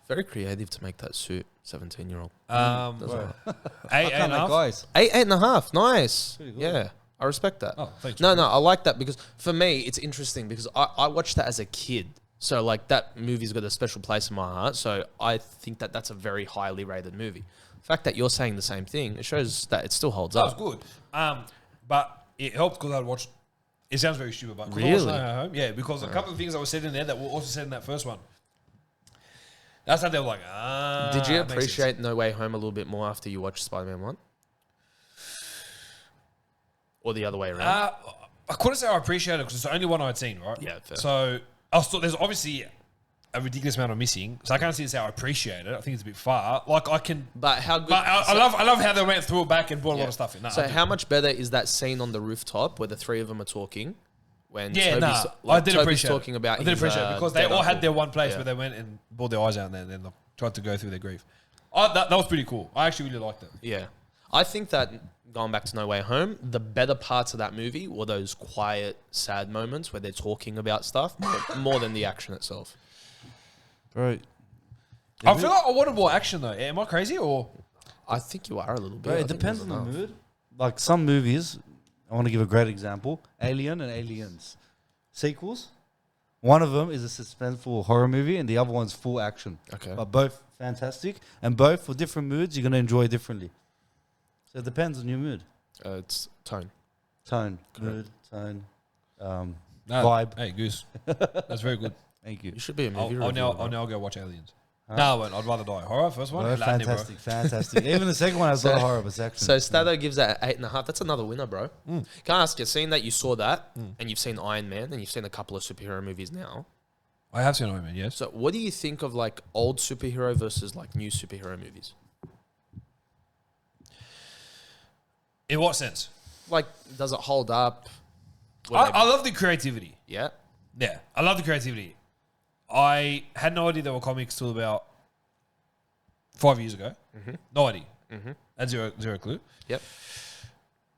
Very creative to make that suit, 17-year-old. Eight and a half. guys. 8.5. Nice. Pretty good. Yeah, I respect that. Oh, thanks. No, I like that because for me, it's interesting because I watched that as a kid. So, like, that movie's got a special place in my heart. So, I think that that's a very highly rated movie. The fact that you're saying the same thing, it shows that it still holds That was up. good. But it helped because I'd watched. It sounds very stupid, but 'cause I Really? watched No Way Home, yeah, because a couple of things that were said in there that were also said in that first one. That's how they were like, Did you that makes sense. appreciate No Way Home a little bit more after you watched Spider-Man 1? Or the other way around? I couldn't say I appreciate it because it's the only one I'd seen, right? Yeah, fair. So there's obviously a ridiculous amount of missing, so I can't see how I appreciate it. I think it's a bit far. Like I can, But how good... but I love how they went through it back and brought a lot of stuff in. No, So I do. how much better is that scene on the rooftop where the three of them are talking? When Yeah, Toby's, I did Toby's appreciate talking it. about I did his, appreciate it because they dead all had uncle. their one place Yeah. where they went and bawled their eyes out and then they tried to go through their grief. That was pretty cool. I actually really liked it. Yeah. I think that, going back to No Way Home, the better parts of that movie were those quiet, sad moments where they're talking about stuff more than the action itself. Right. I feel like I wanted more action though. Am I crazy or? I think you are a little bit. Bro, I it think depends on there's the enough. mood. Like some movies, I want to give a great example: Alien and Aliens sequels. One of them is a suspenseful horror movie, and the other one's full action. Okay. But both fantastic, and both for different moods, you're gonna enjoy differently. So it depends on your mood, It's tone. tone, mood, tone, No, vibe. Hey, Goose. That's very good. Thank you. You should be a movie I'll reviewer, bro. now go watch Aliens. No, I won't. I'd rather die. Horror, first one? Bro, Latin, bro. fantastic, fantastic. Even the second one has a lot of horror, but it's action. So Stato gives that 8.5. That's another winner, bro. Can I ask you, seeing that you saw that and you've seen Iron Man and you've seen a couple of superhero movies now, I have seen Iron Man, yes. so what do you think of like old superhero versus like new superhero movies? In what sense? Like, does it hold up? I love the creativity. Yeah. Yeah, I love the creativity. I had no idea there were comics till about 5 years ago. No idea. Had zero clue. Yep.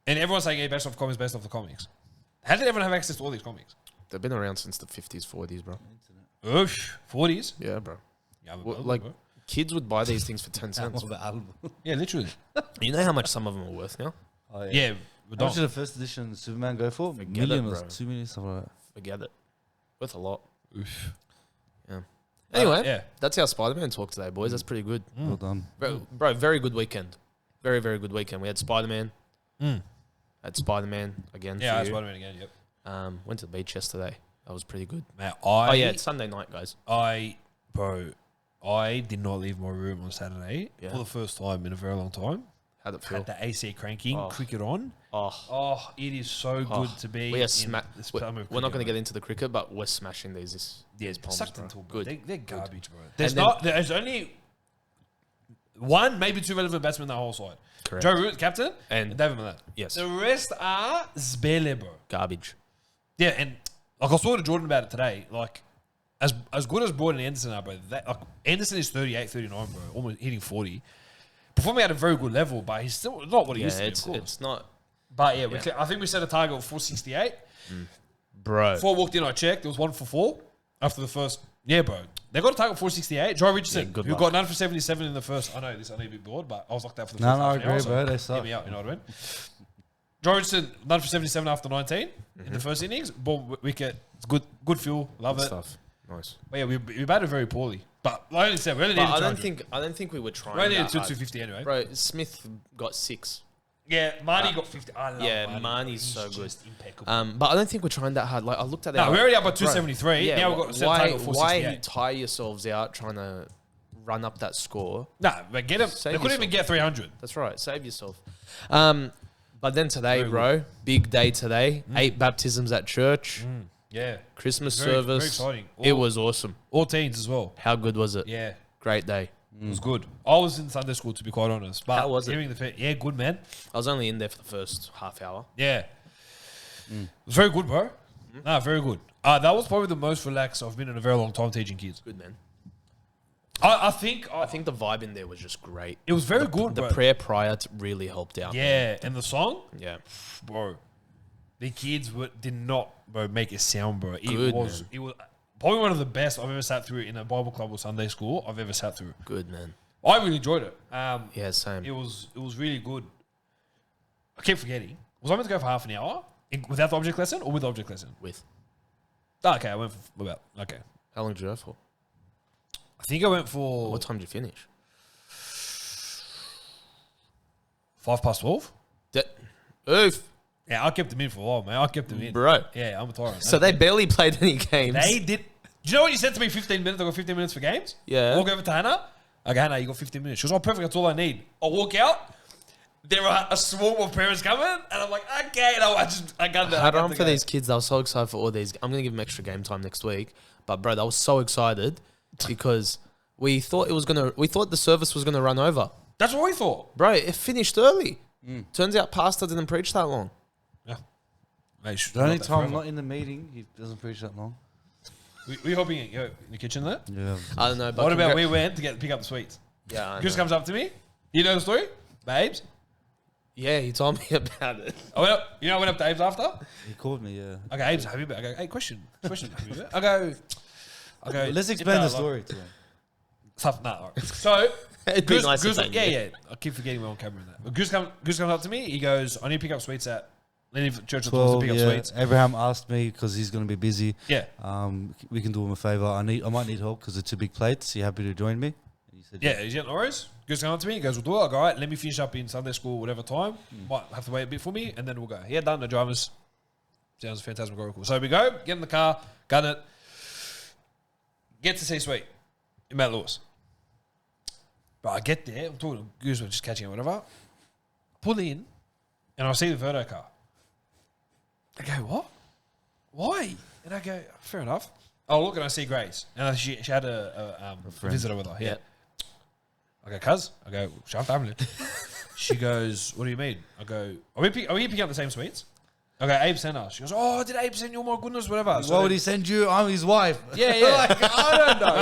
And everyone's saying, yeah, based off the comics. How did everyone have access to all these comics? They've been around since the 50s, 40s, bro. Oof, 40s? Yeah, bro. Yeah, Like, kids would buy these things for 10 cents. yeah, literally. You know how much some of them are worth now? Oh, Yeah, but How much did don't. the first edition of Superman go for? Forget Million it, or bro. 2 million, something like that. Forget it. Worth a lot. Oof. Yeah. Anyway, yeah. that's our Spider-Man talk today, boys. That's pretty good. Well done. Bro, very good weekend. Very, very good weekend. We had Spider-Man. Had Spider-Man again Yeah, for that's you. Spider-Man again, yep. Went to the beach yesterday. That was pretty good. Man, Oh, yeah, it's Sunday night, guys. I did not leave my room on Saturday Yeah. for the first time in a very long time. How'd it feel? Had the AC cranking, Oh. cricket on. Oh, Oh, it is so good to be. we are in this we're summer of not going to cricket, get mate. into the cricket, but we're smashing these Yeah, palms, sucked bro. into a Good. They're garbage, bro. And There's only one, maybe two relevant batsmen in the whole side. Correct. Joe Root, captain, And- and David Millet. Yes. The rest are Zbele, bro. Garbage. Yeah, and like I was talking to Jordan about it today. Like, as good as Broad and Anderson are, bro. Like Anderson is 38, 39, bro, almost hitting 40. Performing at a very good level, but he's still not what he used to be, of course. It's not, But yeah, I think we set a target of 468. bro. Before I walked in, I checked. It was 1 for 4 after the first. Yeah, bro. They got a target of 468. Joe Richardson, good who luck. got none for 77 in the first. I know this, I need to be bored, but I was locked out for the No, first no, I half an hour, agree, so bro. They hear suck. me out, you know what I mean? Joe Richardson, none for 77 after 19 in the first innings. Ball wicket. It's good feel. Love it. Stuff. Nice. But yeah, we batted very poorly. But like I said, we only But needed I don't 200. think we were trying. We only needed that hard. 250 anyway. Bro, Smith got 6. Yeah, Marnie got 50. I love Yeah, Marnie. Marnie's He's so good. just impeccable. But I don't think we're trying that hard. Like I looked at that. No, we're like, already up by bro, 273. Yeah, now we've got set a why target of 468. tire yourselves out trying to run up that score? Nah, but get them. They Save couldn't even get 300. That's right. Save yourself. But then today, Very bro, big day today. 8 baptisms at church. Yeah. Christmas Very service. exciting. It was awesome. All teens as well. How good was it? Yeah. Great day. It was good. I was in Sunday school, to be quite honest. But How was it? hearing yeah, good, man. I was only in there for the first half hour. Yeah. It was very good, bro. Nah, very good. That was probably the most relaxed I've been in a very long time teaching kids. Good, man. I think I think the vibe in there was just great. it was very good, The bro. prayer prior to really helped out. Yeah, and the song, Yeah. bro. The kids did not, bro, make a sound, bro. Good, It was probably one of the best I've ever sat through in a Bible club or Sunday school I've ever sat through. Good, man. I really enjoyed it. Yeah, same. It was really good. I keep forgetting. Was I meant to go for half an hour without the object lesson or with the object lesson? With. Okay, I went for about, okay. How long did you go for? I think I went for What time did you finish? 12:05. Oof. Yeah, I kept them in for a while, man. I kept them in. Bro. Yeah, I'm a tyrant. So they barely played any games. They did. Do you know what you said to me? 15 minutes. I got 15 minutes for games. Yeah. I walk over to Hannah. I go, Hannah, you got 15 minutes. She goes, oh, perfect. That's all I need. I walk out. There are a swarm of parents coming, and I'm like, okay. And I got that. Had on for these kids. They were so excited for all these. I'm going to give them extra game time next week. But, bro, they were so excited because we thought the service was going to run over. That's what we thought. Bro, it finished early. Turns out Pastor didn't preach that long. Yeah. Mate, The only time I'm not in the meeting, he doesn't preach that long. We hoping in the kitchen there. Yeah. I don't know. But What about we went to pick up the sweets? Yeah, I Goose know. comes up to me. You know the story, babes. Yeah, he told me about it. I went up. You know, I went up to Abe's after. He called me, yeah. I go, Abe's happy about. I go, hey, question, Habib. I go. Let's explain the story to him. Tough, nah. All right. So It'd be Goose, nice Goose, if they yeah, knew. I keep forgetting we're on camera and that. But Goose comes up to me. He goes, I need to pick up sweets at. Leave church to 12, pick up yeah. sweets. Abraham asked me because he's going to be busy. Yeah. We can do him a favor. I might need help because they're 2 big plates. You happy to join me? And he said, Yeah, he's getting Oris. Goose comes up to me. He goes, we'll do it. I go, all right, let me finish up in Sunday school, whatever time. Might have to wait a bit for me, and then we'll go. Yeah, done. The drivers. Sounds phantasmagorical. So we go, get in the car, gun it. Get to C-Suite in Mount Lewis. But I get there, I'm talking to Goose, we're just catching it, whatever. Pull in, and I see the Verdo car. I go, what? Why? And I go, fair enough. Oh, look, and I see Grace. And she had a visitor with her. Yeah. I go, cuz. I go, shut family. She goes, what do you mean? I go, are we picking up the same sweets? I go, Abe sent us. She goes, oh, did Abe send you? Oh my goodness, whatever. Why would he send you? I'm his wife. Yeah, yeah. Like, I don't know.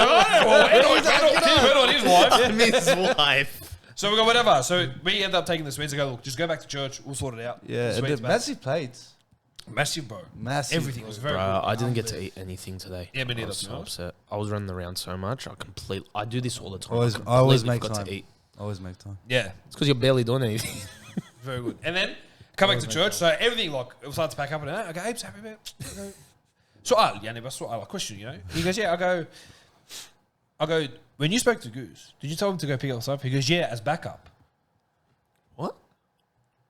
Well, on his wife. His wife. So we go, whatever. So we end up taking the sweets. I go, look, just go back to church. We'll sort it out. Yeah, The and sweets the back. massive plates. Massive, bro. Massive. Everything was very Bro, good. I didn't get to eat anything today. Yeah, me I neither, was to be so honest. upset. I was running around so much. I do this all the time. I always completely make forgot time. to eat. Always make time. Yeah, It's because you're barely doing anything. very good. And then come back to church. So everything, like, it was hard to pack up. And I go, Abe's happy about it. I go, so, yeah, but so, I question, you know. He goes, yeah. I go, when you spoke to Goose, did you tell him to go pick up stuff? He goes, yeah, as backup. What?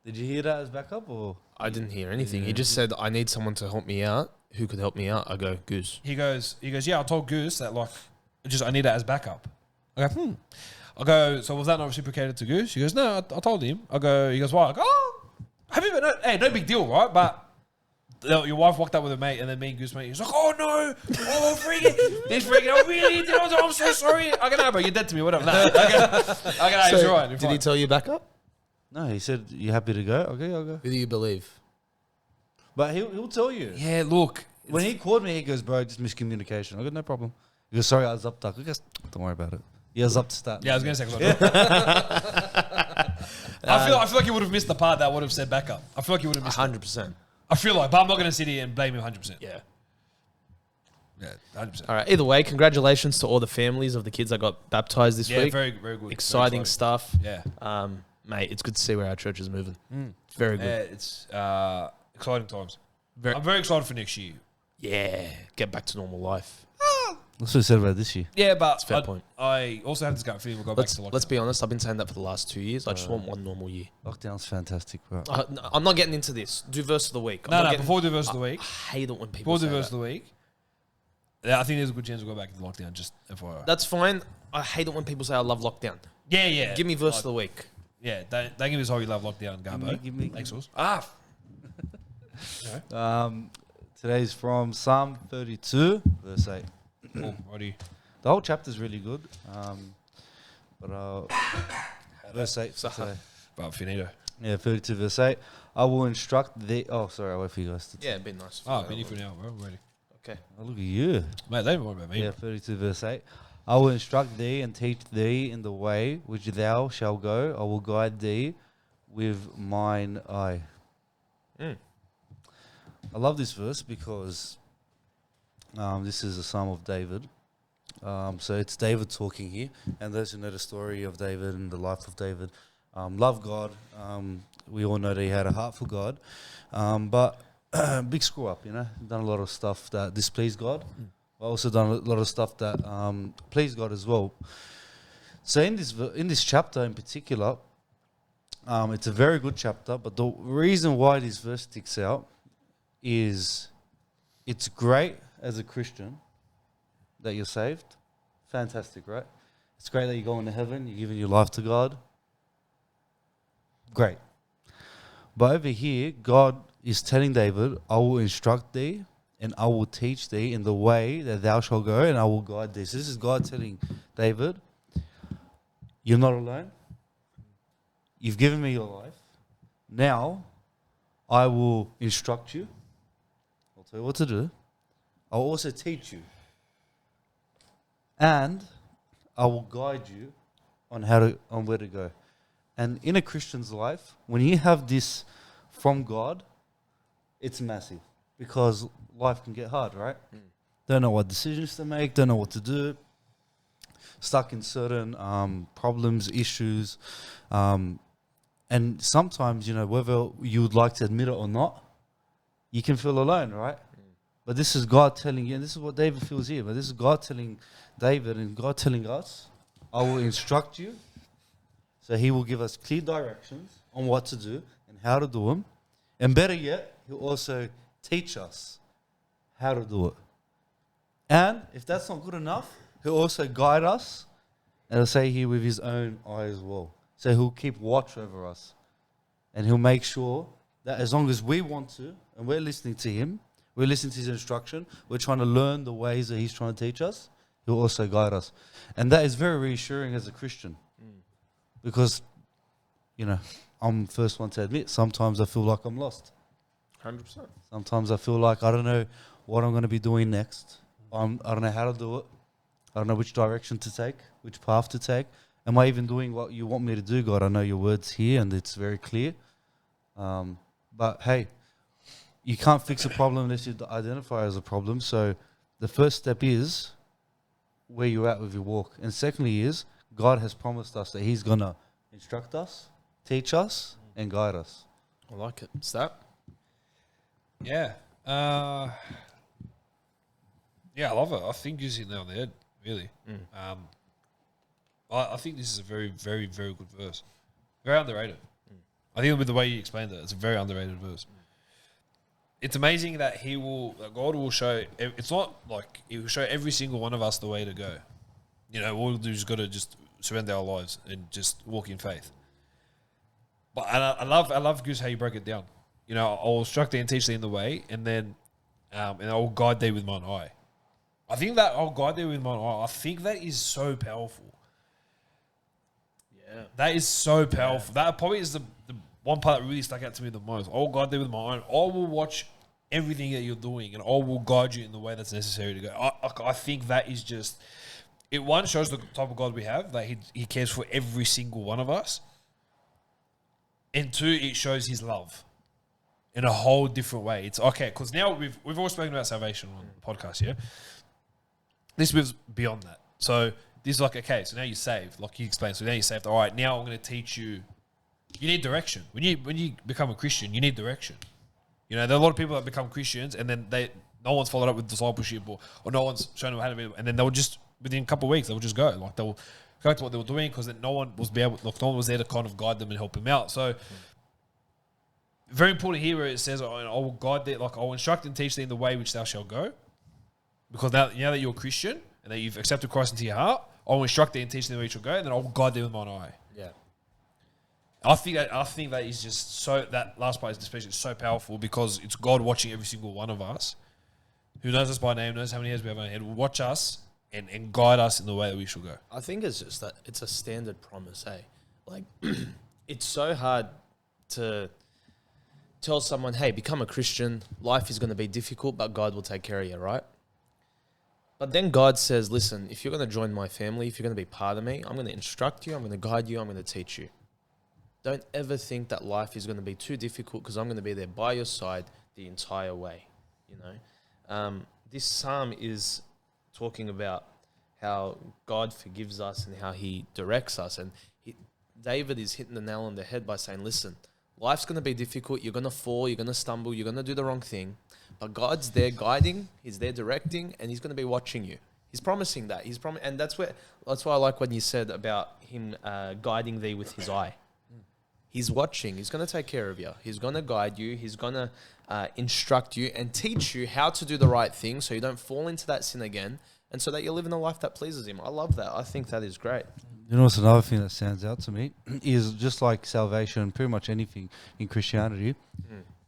Did you hear that as backup or? I didn't hear anything. He just said, I need someone to help me out. Who could help me out? I go, Goose. He goes, yeah, I told Goose that, like, I need that as backup. I go, I go, so was that not reciprocated to Goose? He goes, no, I told him. He goes, why? I go, oh, no big deal, right? But your wife walked up with a mate, and then me and Goose mate. He's like, "Oh no, oh freaking, he's freaking out. Really? I'm so sorry. I can bro. You're dead to me. Whatever. Nah, okay, it's all right. Did he tell you back up? No, he said, "You happy to go? Okay, I'll go." Who do you believe? But he'll tell you. Yeah, look. When he called me, he goes, "Bro, just miscommunication." I go, "No problem." He goes, "Sorry, I was up to." I goes, "Don't worry about it." He was up to start. Yeah, I was gonna say. I feel like he would have missed the part that would have said back up. I feel like he would have missed. 100%. I feel like, but I'm not gonna sit here and blame him 100%. Yeah. Yeah, 100%. All right. Either way, congratulations to all the families of the kids that got baptized this Yeah, week. very, very good. Exciting Very stuff. Yeah. Mate, it's good to see where our church is moving. Very good. Yeah, it's exciting times. Very, I'm very excited for next year. yeah. Get back to normal life. That's what he said about this year. Yeah, but Fair point. I also have this gut feeling we'll go back to lockdown. Let's be honest. I've been saying that for the last 2 years. I just want one normal year. Lockdown's fantastic, bro. I'm not getting into this. Do verse of the week. Before the verse of the week. I hate it when people Before the say verse that. of the week. Yeah, I think there's a good chance we'll go back into lockdown, just FYI. That's fine. I hate it when people say I love lockdown. Yeah. Give me verse of the week. Yeah, don't give us how you love lockdown, Garbo. Give me. Thanks, Sauce. Today's from Psalm 32, verse 8. Cool, righty. The whole chapter's really good. Verse 8 for today. But finito. Yeah, 32 verse 8. I will instruct thee. Oh, sorry, I'll wait for you guys to Yeah, it'd be nice. Finito for now, bro. I'm ready. Okay. Oh, look at you. Mate, they don't worry about me. Yeah, 32 verse 8. I will instruct thee and teach thee in the way which thou shalt go. I will guide thee with mine eye. I love this verse because this is a psalm of David. So it's David talking here. And those who know the story of David and the life of David love God. We all know that he had a heart for God. But big screw up, you know. Done a lot of stuff that displeased God. Also done a lot of stuff that pleased God as well. So in this chapter in particular, it's a very good chapter. But the reason why this verse sticks out is it's great as a Christian that you're saved. Fantastic, right? It's great that you're going to heaven. You're giving your life to God. Great. But over here, God is telling David, I will instruct thee and I will teach thee in the way that thou shalt go, and I will guide thee. So this is God telling David, you're not alone. You've given me your life. Now, I will instruct you. I'll tell you what to do. I'll also teach you. And I will guide you on where to go. And in a Christian's life, when you have this from God, it's massive. Because life can get hard, right? Don't know what decisions to make, don't know what to do. Stuck in certain problems, issues. And sometimes, you know, whether you would like to admit it or not, you can feel alone, right? But this is God telling you, and this is what David feels here, but this is God telling David and God telling us, I will instruct you. So he will give us clear directions on what to do and how to do them. And better yet, he'll also teach us how to do it. And if that's not good enough, he'll also guide us, and he'll say here with his own eye as well. So he'll keep watch over us. And he'll make sure that as long as we want to, and we're listening to him, we're listening to his instruction, we're trying to learn the ways that he's trying to teach us, he'll also guide us. And that is very reassuring as a Christian. Because, you know, I'm the first one to admit, sometimes I feel like I'm lost. 100%. Sometimes I feel like I don't know what I'm going to be doing next. I don't know how to do it. I don't know which direction to take, which path to take. Am I even doing what you want me to do, God? I know your word's here and it's very clear. But hey, you can't fix a problem unless you identify it as a problem. So the first step is where you're at with your walk. And secondly is God has promised us that he's going to instruct us, teach us, and guide us. I like it. It's that. Yeah. Yeah, I love it. I think you're hitting it on the head, really. I think this is a very, very, very good verse. Very underrated. I think with the way you explained it, it's a very underrated verse. It's amazing that God will show, it's not like he will show every single one of us the way to go. You know, all we'll do is got to just surrender our lives and just walk in faith. But I love Goose how you broke it down. you know, I will instruct thee and teach thee in the way, and then, and I will guide thee with mine eye. I think that I'll guide thee with mine eye. I think that is so powerful. Yeah. That is so powerful. That probably is the one part that really stuck out to me the most. I will guide thee with my eye. I will watch everything that you're doing, and I will guide you in the way that's necessary to go. I think that is just, it one shows the type of God we have, that he cares for every single one of us, and two, it shows his love in a whole different way. It's okay, because now we've always spoken about salvation on the podcast, yeah? This moves beyond that. So this is like, okay, so now you're saved, like you explained. So now you're saved. All right, now I'm going to teach you. You need direction. When you become a Christian, you need direction. You know, there are a lot of people that become Christians and then no one's followed up with discipleship or no one's shown them how to be, and then they'll just, within a couple of weeks, they'll just go. Like they'll go back to what they were doing because no one was no one was there to kind of guide them and help them out. So very important here where it says, I will guide thee, like I will instruct and teach thee in the way which thou shalt go. Because now that you're a Christian and that you've accepted Christ into your heart, I will instruct thee and teach thee in the way you shall go, and then I will guide thee with mine eye. Yeah. I think that is just so, that last part is especially so powerful because it's God watching every single one of us, who knows us by name, knows how many hairs we have on our head, will watch us and guide us in the way that we shall go. I think it's just that it's a standard promise, eh? Like, it's so hard to tell someone, hey, become a Christian, life is going to be difficult, but God will take care of you, right? But then God says, listen, if you're going to join my family, if you're going to be part of me, I'm going to instruct you, I'm going to guide you, I'm going to teach you. Don't ever think that life is going to be too difficult because I'm going to be there by your side the entire way, you know? This psalm is talking about how God forgives us and how he directs us. And David is hitting the nail on the head by saying, listen, life's going to be difficult. You're going to fall. You're going to stumble. You're going to do the wrong thing. But God's there guiding. He's there directing. And he's going to be watching you. He's promising that. And that's why I like what you said about him guiding thee with his eye. He's watching. He's going to take care of you. He's going to guide you. He's going to instruct you and teach you how to do the right thing so you don't fall into that sin again and so that you're living a life that pleases him. I love that. I think that is great. You know what's another thing that stands out to me is just like salvation, pretty much anything in Christianity,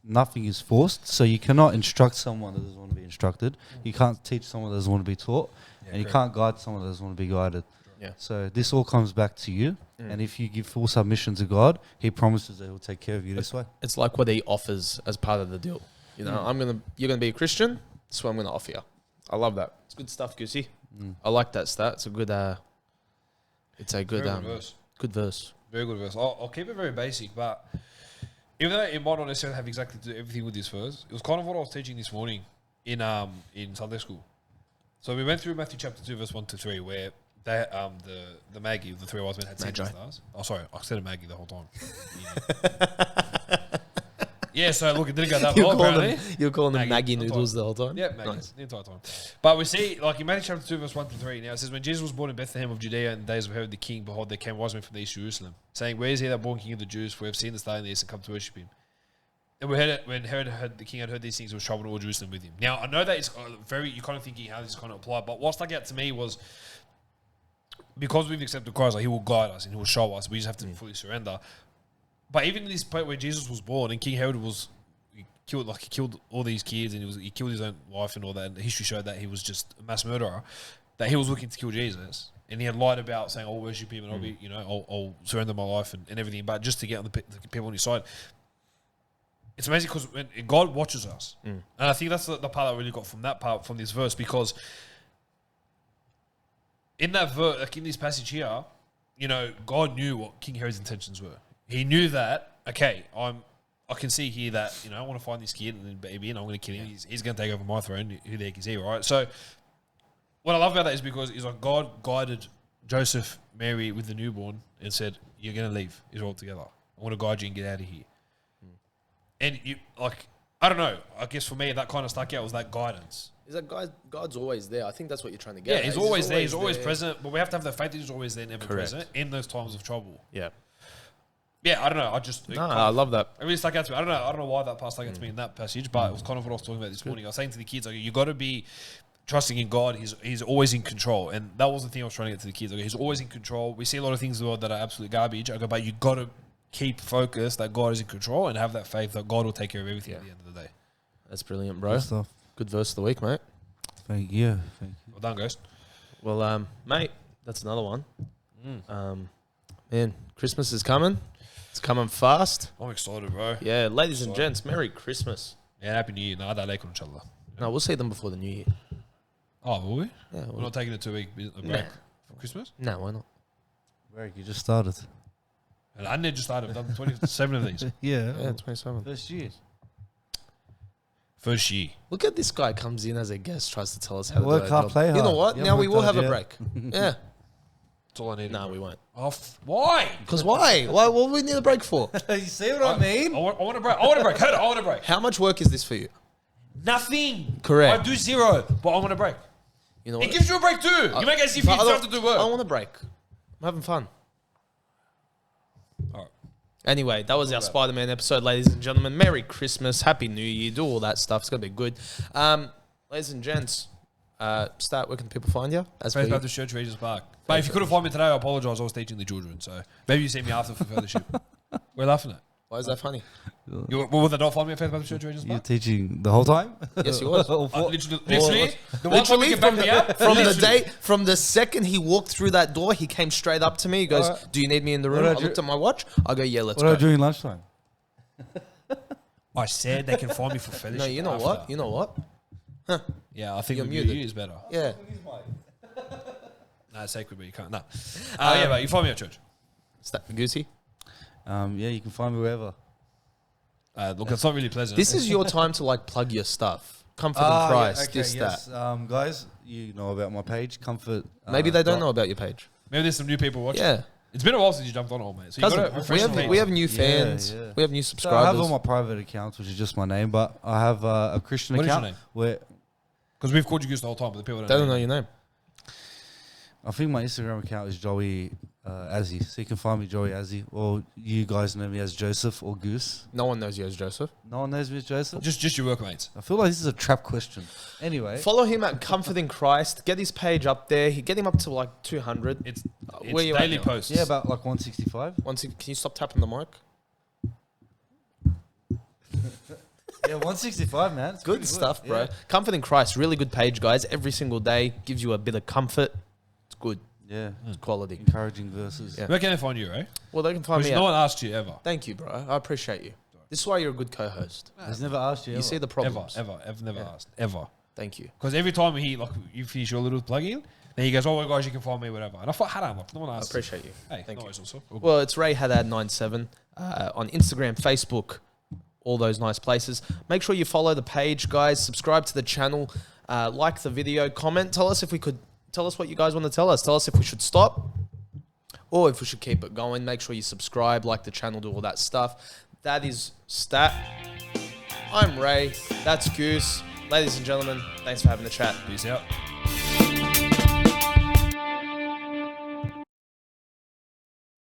nothing is forced. So you cannot instruct someone that doesn't want to be instructed. You can't teach someone that doesn't want to be taught. And you can't guide someone that doesn't want to be guided. Yeah. So this all comes back to you. And if you give full submission to God, he promises that he'll take care of you this way. It's like what he offers as part of the deal. You know, you're going to be a Christian. That's what I'm going to offer you. I love that. It's good stuff, Goosey. I like that stat. It's a good, verse. Good verse. Very good verse. I'll keep it very basic, but even though it might not necessarily have exactly to do everything with this verse, it was kind of what I was teaching this morning in Sunday school. So we went through Matthew chapter 2, verse 1 to 3, where they, the Maggie, the three wise men had 6 stars. Oh, sorry, I said a Maggie the whole time. Yeah, so look, it didn't go that well, apparently. You're calling them Maggie noodles the whole time? Yeah, Maggie, the entire time. But we see, like in Matthew chapter 2, verse 1 to 3, now it says, when Jesus was born in Bethlehem of Judea in the days of Herod the king, behold, there came wise men from the east Jerusalem, saying, where is he that born king of the Jews? For we have seen the star in the east and come to worship him. And we heard it when the king had heard these things, he was troubled all Jerusalem with him. Now, I know that it's very, you're kind of thinking how this is kind of applied, but what stuck out to me was, because we've accepted Christ, like, he will guide us and he will show us. We just have to fully surrender. But even in this point where Jesus was born and King Herod he killed all these kids and he killed his own wife and all that. And history showed that he was just a mass murderer. That he was looking to kill Jesus, and he had lied about saying, "I'll worship him and I'll be, I'll surrender my life and everything." But just to get on the people on his side, it's amazing because God watches us, and I think that's the part I really got from this verse, because in that verse, like in this passage here, God knew what King Herod's intentions were. He knew that, okay, I can see here that, I want to find this kid and baby and I'm going to kill him. He's going to take over my throne. Who the heck is he, right? So what I love about that is because it's like God guided Joseph, Mary with the newborn and said, you're going to leave Israel together. I want to guide you and get out of here. And I don't know. I guess for me, that kind of stuck out was that guidance. Is that God's always there? I think that's what you're trying to get. Yeah, he's always there. He's always present. But we have to have the faith that he's always there, never present in those times of trouble. Yeah. Yeah, I don't know. I love that. It really stuck out to me. I don't know why that part stuck out to me in that passage, but it was kind of what I was talking about this morning. I was saying to the kids, like, you got to be trusting in God. He's always in control, and that was the thing I was trying to get to the kids. Like, he's always in control. We see a lot of things in the world that are absolute garbage. I go, but you got to keep focused that God is in control and have that faith that God will take care of everything Yeah. at the end of the day. That's brilliant, bro. Good stuff. Good verse of the week, mate. Thank you. Thank you. Well done, Ghost. Well, mate, that's another one. Man, Christmas is coming. It's coming fast. I'm excited, bro. Yeah, ladies and Sorry. gents, Merry Christmas. Yeah, Happy New Year. Nada alaikum, inshallah. No, we'll see them before the New Year. Oh, will we? Yeah, We're we'll, not taking a 2-week break Nah. for Christmas? no, why not? Eric, you just started. And I just started. I've done 27 of these. Yeah. Yeah, 27. First year. First year. Look at this guy comes in as a guest, tries to tell us how to Work do our hard, job. play You know hard. what? You Now haven't we will worked have hard a yet. break. Yeah. That's all I need. No, we won't. Oh, why? Because why? What do we need a break for? You see what I mean? I want a break. I want a break. Hold on, I want a break. How much work is this for you? Nothing. Correct. I do 0, but I want a break. You know It what? gives you a break too. You make it as if you But don't have to do work. I want a break. I'm having fun. All right. Anyway, that was our Spider-Man episode, ladies and gentlemen. Merry Christmas, Happy New Year, do all that stuff. It's gonna be good. Ladies and gents, Stat, where can people find you? As per Faith you? Baptist Church, Regis Park. But if you couldn't find me today, I apologise. I was teaching the children, so maybe you see me after for fellowship. We're laughing at. Why is that funny? Will they not find me at Faith Baptist Church, Regis You're Park? teaching the whole time? Yes, you was. Literally, the one time we get back from me up, from the literally. day, from the second he walked through that door, he came straight up to me. He goes, Alright. "Do you need me in the room?" What I did you- looked at my watch. I go, "Yeah, let's What are go." you doing lunchtime? I said they can find me for fellowship. No, you know after. what? You know what? Yeah, I think You're the muted. New Year's better. Yeah. No, it's sacred, but you can't. No. Yeah, but you find me at church. Stat Goosey. Yeah, you can find me wherever. Look, it's not really pleasant. This is your time to like plug your stuff. Comfort in Yeah, Christ. okay, this, yes. that. Guys, you know about my page, Comfort. Maybe they don't know about your page. Maybe there's some new people watching. Yeah. It's been a while since you jumped on it, mate. So you Cousin, got to refresh the page. we have new fans. yeah. We have new So I have subscribers. all my private accounts, which is just my name, but I have a Christian What is your account name? where Because we've called you Goose the whole time, but the people They don't know your name. I think my Instagram account is Joey Azzy. So you can find me Joey Azzy, or you guys know me as Joseph or Goose. No one knows you as Joseph. No one knows me as Joseph. Just your workmates. I feel like this is a trap question. Anyway, Follow him at Comfort in Christ. Get his page up there. Get him up to like 200. It's Where you at daily now? posts. yeah, about like 165. Can you stop tapping the mic? Yeah, 165, man. It's Good pretty stuff, bro. Yeah. Comfort in Christ, really good page, guys. Every single day gives you a bit of comfort. It's good. Yeah, It's quality. encouraging verses. Yeah. Where can they find you, right? Well, they can find Because me no out. one asked you ever. Thank you, bro. I appreciate you. This is why you're a good co-host. He's never asked you. You ever. see the Ever, problems. ever, never Yeah. asked. Ever. Thank you. Because every time you finish your little plug-in, then he goes, oh, well, guys, you can find me, whatever. And I thought, haram, no one I asked. appreciate you. Hey, Thank no you. worries also. Well, it's Ray Haddad97 on Instagram, Facebook, all those nice places. Make sure you follow the page, guys. Subscribe to the channel. Like the video. Comment. Tell us what you guys want to tell us. Tell us if we should stop or if we should keep it going. Make sure you subscribe, like the channel, do all that stuff. That is Stat. I'm Ray. That's Goose. Ladies and gentlemen, thanks for having the chat. Peace out.